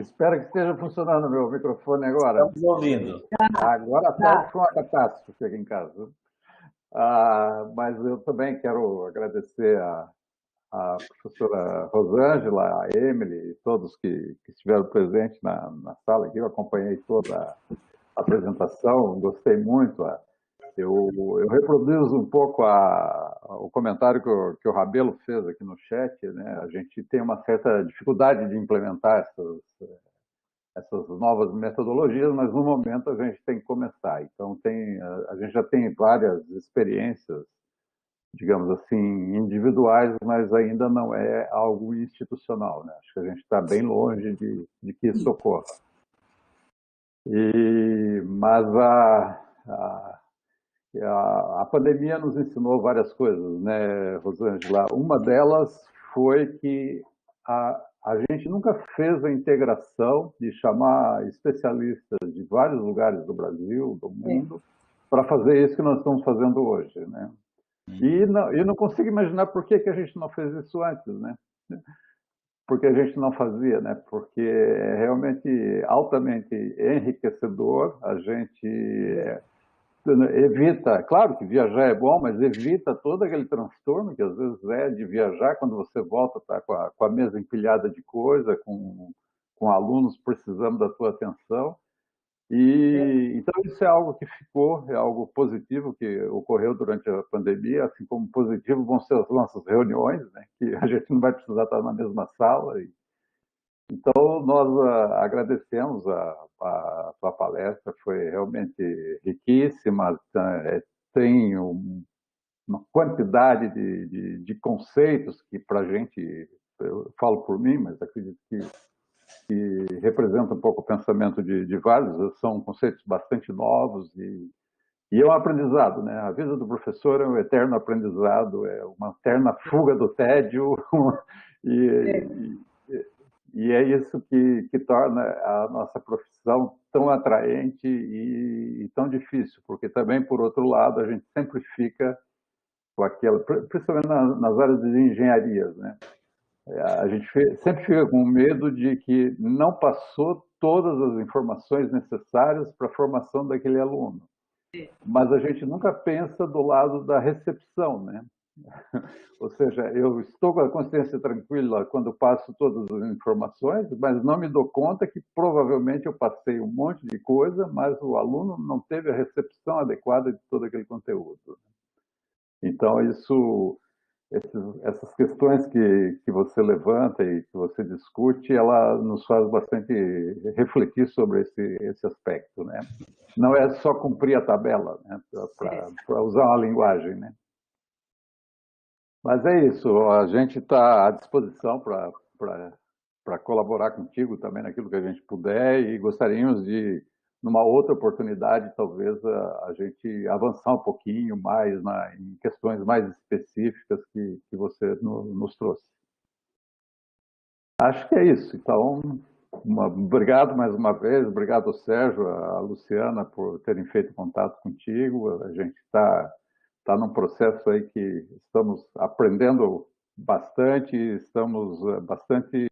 espero que esteja funcionando o meu microfone agora. Estamos ouvindo. Agora tá. Foi uma catástrofe aqui em casa. Mas eu também quero agradecer a professora Rosângela, a Emily e todos que estiveram presentes na sala aqui. Eu acompanhei toda a apresentação, gostei muito. Eu reproduzo um pouco o comentário que o Rabelo fez aqui no chat, né? A gente tem uma certa dificuldade de implementar essas novas metodologias, mas no momento a gente tem que começar. Então, a gente já tem várias experiências, digamos assim, individuais, mas ainda não é algo institucional, né? Acho que a gente está bem longe de que isso ocorra. Mas a pandemia nos ensinou várias coisas, né, Rosângela? Uma delas foi que a gente nunca fez a integração de chamar especialistas de vários lugares do Brasil, do mundo, para fazer isso que nós estamos fazendo hoje, né? E não consigo imaginar por que a gente não fez isso antes, né? Porque a gente não fazia, né? Porque é realmente altamente enriquecedor, a gente evita, claro que viajar é bom, mas evita todo aquele transtorno que às vezes é de viajar, quando você volta, tá com a mesa empilhada de coisa, com alunos precisando da tua atenção. Então isso é algo que ficou, é algo positivo que ocorreu durante a pandemia, assim como positivo vão ser as nossas reuniões, né? Que a gente não vai precisar estar na mesma sala. Então, nós agradecemos a tua palestra, foi realmente riquíssima, tem uma quantidade de conceitos que para a gente, eu falo por mim, mas acredito que representa um pouco o pensamento de vários, são conceitos bastante novos e é um aprendizado, né? A vida do professor é um eterno aprendizado, é uma eterna fuga do tédio e é isso que torna a nossa profissão tão atraente e tão difícil, porque também, por outro lado, a gente sempre fica com aquela, principalmente nas áreas de engenharias, né? A gente sempre fica com medo de que não passou todas as informações necessárias para a formação daquele aluno. Mas a gente nunca pensa do lado da recepção, né? Ou seja, eu estou com a consciência tranquila quando passo todas as informações, mas não me dou conta que provavelmente eu passei um monte de coisa, mas o aluno não teve a recepção adequada de todo aquele conteúdo. Então, essas questões que você levanta e que você discute, ela nos faz bastante refletir sobre esse aspecto, né? Não é só cumprir a tabela, né? Para usar uma linguagem, né? Mas é isso, a gente está à disposição para colaborar contigo também naquilo que a gente puder e gostaríamos de, numa outra oportunidade, talvez a gente avançar um pouquinho mais em questões mais específicas que você nos trouxe. Acho que é isso. Então, obrigado mais uma vez, obrigado ao Sérgio, a Luciana por terem feito contato contigo. A gente está num processo aí que estamos aprendendo bastante, estamos bastante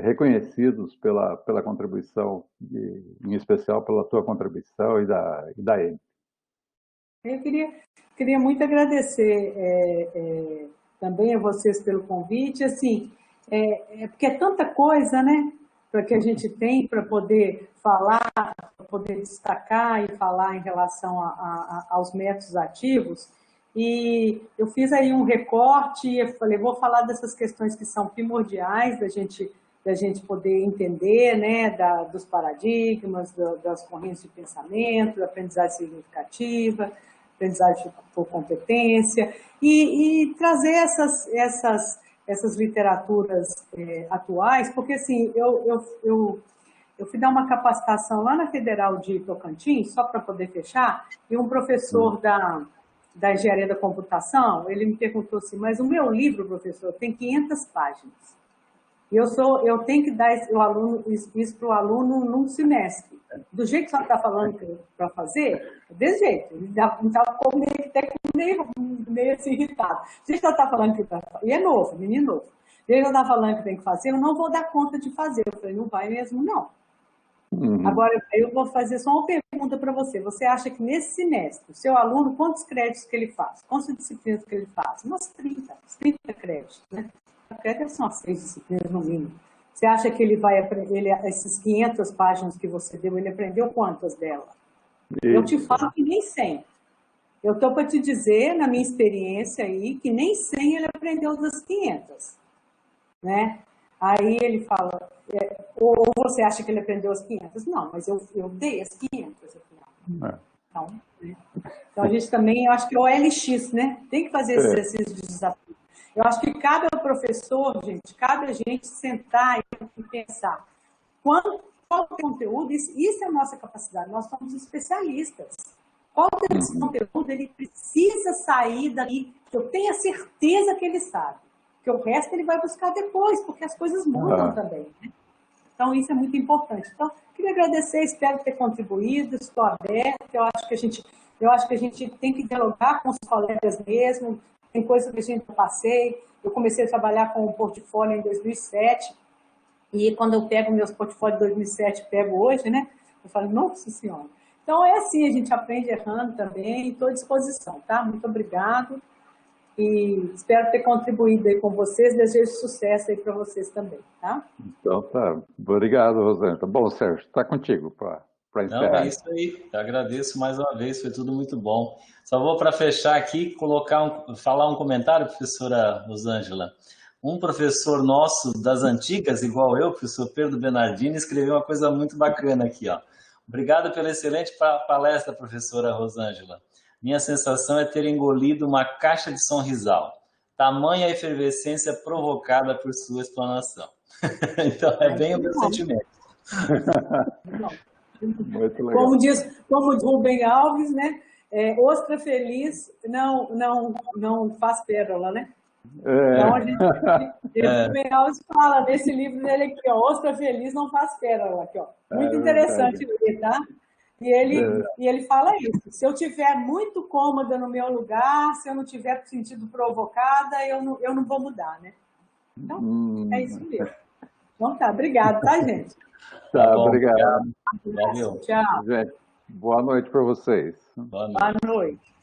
reconhecidos pela contribuição, em especial pela tua contribuição e da Amy. Eu queria muito agradecer também a vocês pelo convite, assim, porque é tanta coisa, né, para que a gente tem para poder falar, para poder destacar e falar em relação aos métodos ativos. E eu fiz aí um recorte e eu falei, vou falar dessas questões que são primordiais da gente poder entender, né, dos paradigmas, das correntes de pensamento, da aprendizagem significativa, aprendizagem por competência, e trazer essas literaturas atuais, porque assim, eu fui dar uma capacitação lá na Federal de Tocantins, só para poder fechar, e um professor da engenharia da computação, ele me perguntou assim, mas o meu livro, professor, tem 500 páginas. E eu tenho que dar isso para o aluno num semestre. Do jeito que você está falando para fazer, desse jeito. Ele estava meio assim, irritado. Do jeito que ela está falando que está fazendo, e é novo, menino novo. Do jeito que ela está falando que tem que fazer, eu não vou dar conta de fazer. Eu falei, não vai mesmo, não. Agora, eu vou fazer só uma pergunta para você. Você acha que nesse semestre, o seu aluno, quantos créditos que ele faz? Quantas disciplinas que ele faz? Umas 30 créditos, né? Créditos são as 6 disciplinas no mínimo. Você acha que ele vai aprender, essas 500 páginas que você deu, ele aprendeu quantas delas? Eu te falo que nem 100. Eu estou para te dizer, na minha experiência aí, que nem 100 ele aprendeu das 500, né? Aí ele fala, ou você acha que ele aprendeu as 500? Não, mas eu dei as 500. Então, né? Então, a gente também, eu acho que é o OLX, né? Tem que fazer esse exercício de desafio. Eu acho que cabe ao professor, gente, cabe a gente sentar e pensar qual é o conteúdo, isso é a nossa capacidade, nós somos especialistas. Qual é esse conteúdo, ele precisa sair dali, que eu tenha certeza que ele sabe. Porque o resto ele vai buscar depois, porque as coisas mudam também, né? Então, isso é muito importante. Então, queria agradecer, espero ter contribuído, estou aberta, eu acho que a gente tem que dialogar com os colegas mesmo, tem coisas que a gente passei. Eu comecei a trabalhar com o portfólio em 2007, e quando eu pego meus portfólios de 2007, pego hoje, né? Eu falo, nossa senhora. Então, é assim, a gente aprende errando também, estou à disposição, tá? Muito obrigado. E espero ter contribuído aí com vocês, desejo sucesso aí para vocês também, tá? Então tá, obrigado, Rosângela. Tá bom, Sérgio, está contigo para encerrar. Não, é isso aí, eu agradeço mais uma vez, foi tudo muito bom. Só vou para fechar aqui, falar um comentário, professora Rosângela. Um professor nosso das antigas, igual eu, professor Pedro Bernardini, escreveu uma coisa muito bacana aqui, ó. Obrigado pela excelente palestra, professora Rosângela. Minha sensação é ter engolido uma caixa de sonrisal. Tamanha efervescência provocada por sua explanação. Então, é bem o meu sentimento. Muito legal. Como diz Rubem Alves, né? Ostra feliz não faz pérola, né? Então, Rubem Alves fala nesse livro dele aqui, ó, Ostra feliz não faz pérola. Aqui, ó. Muito interessante ler, tá? E ele fala isso, se eu estiver muito cômoda no meu lugar, se eu não estiver sentindo provocada, eu não vou mudar, né? Então, é isso mesmo. Então tá, obrigado, tá, gente? Tá, obrigado. Valeu. Tchau. Gente, boa noite para vocês. Boa noite. Boa noite.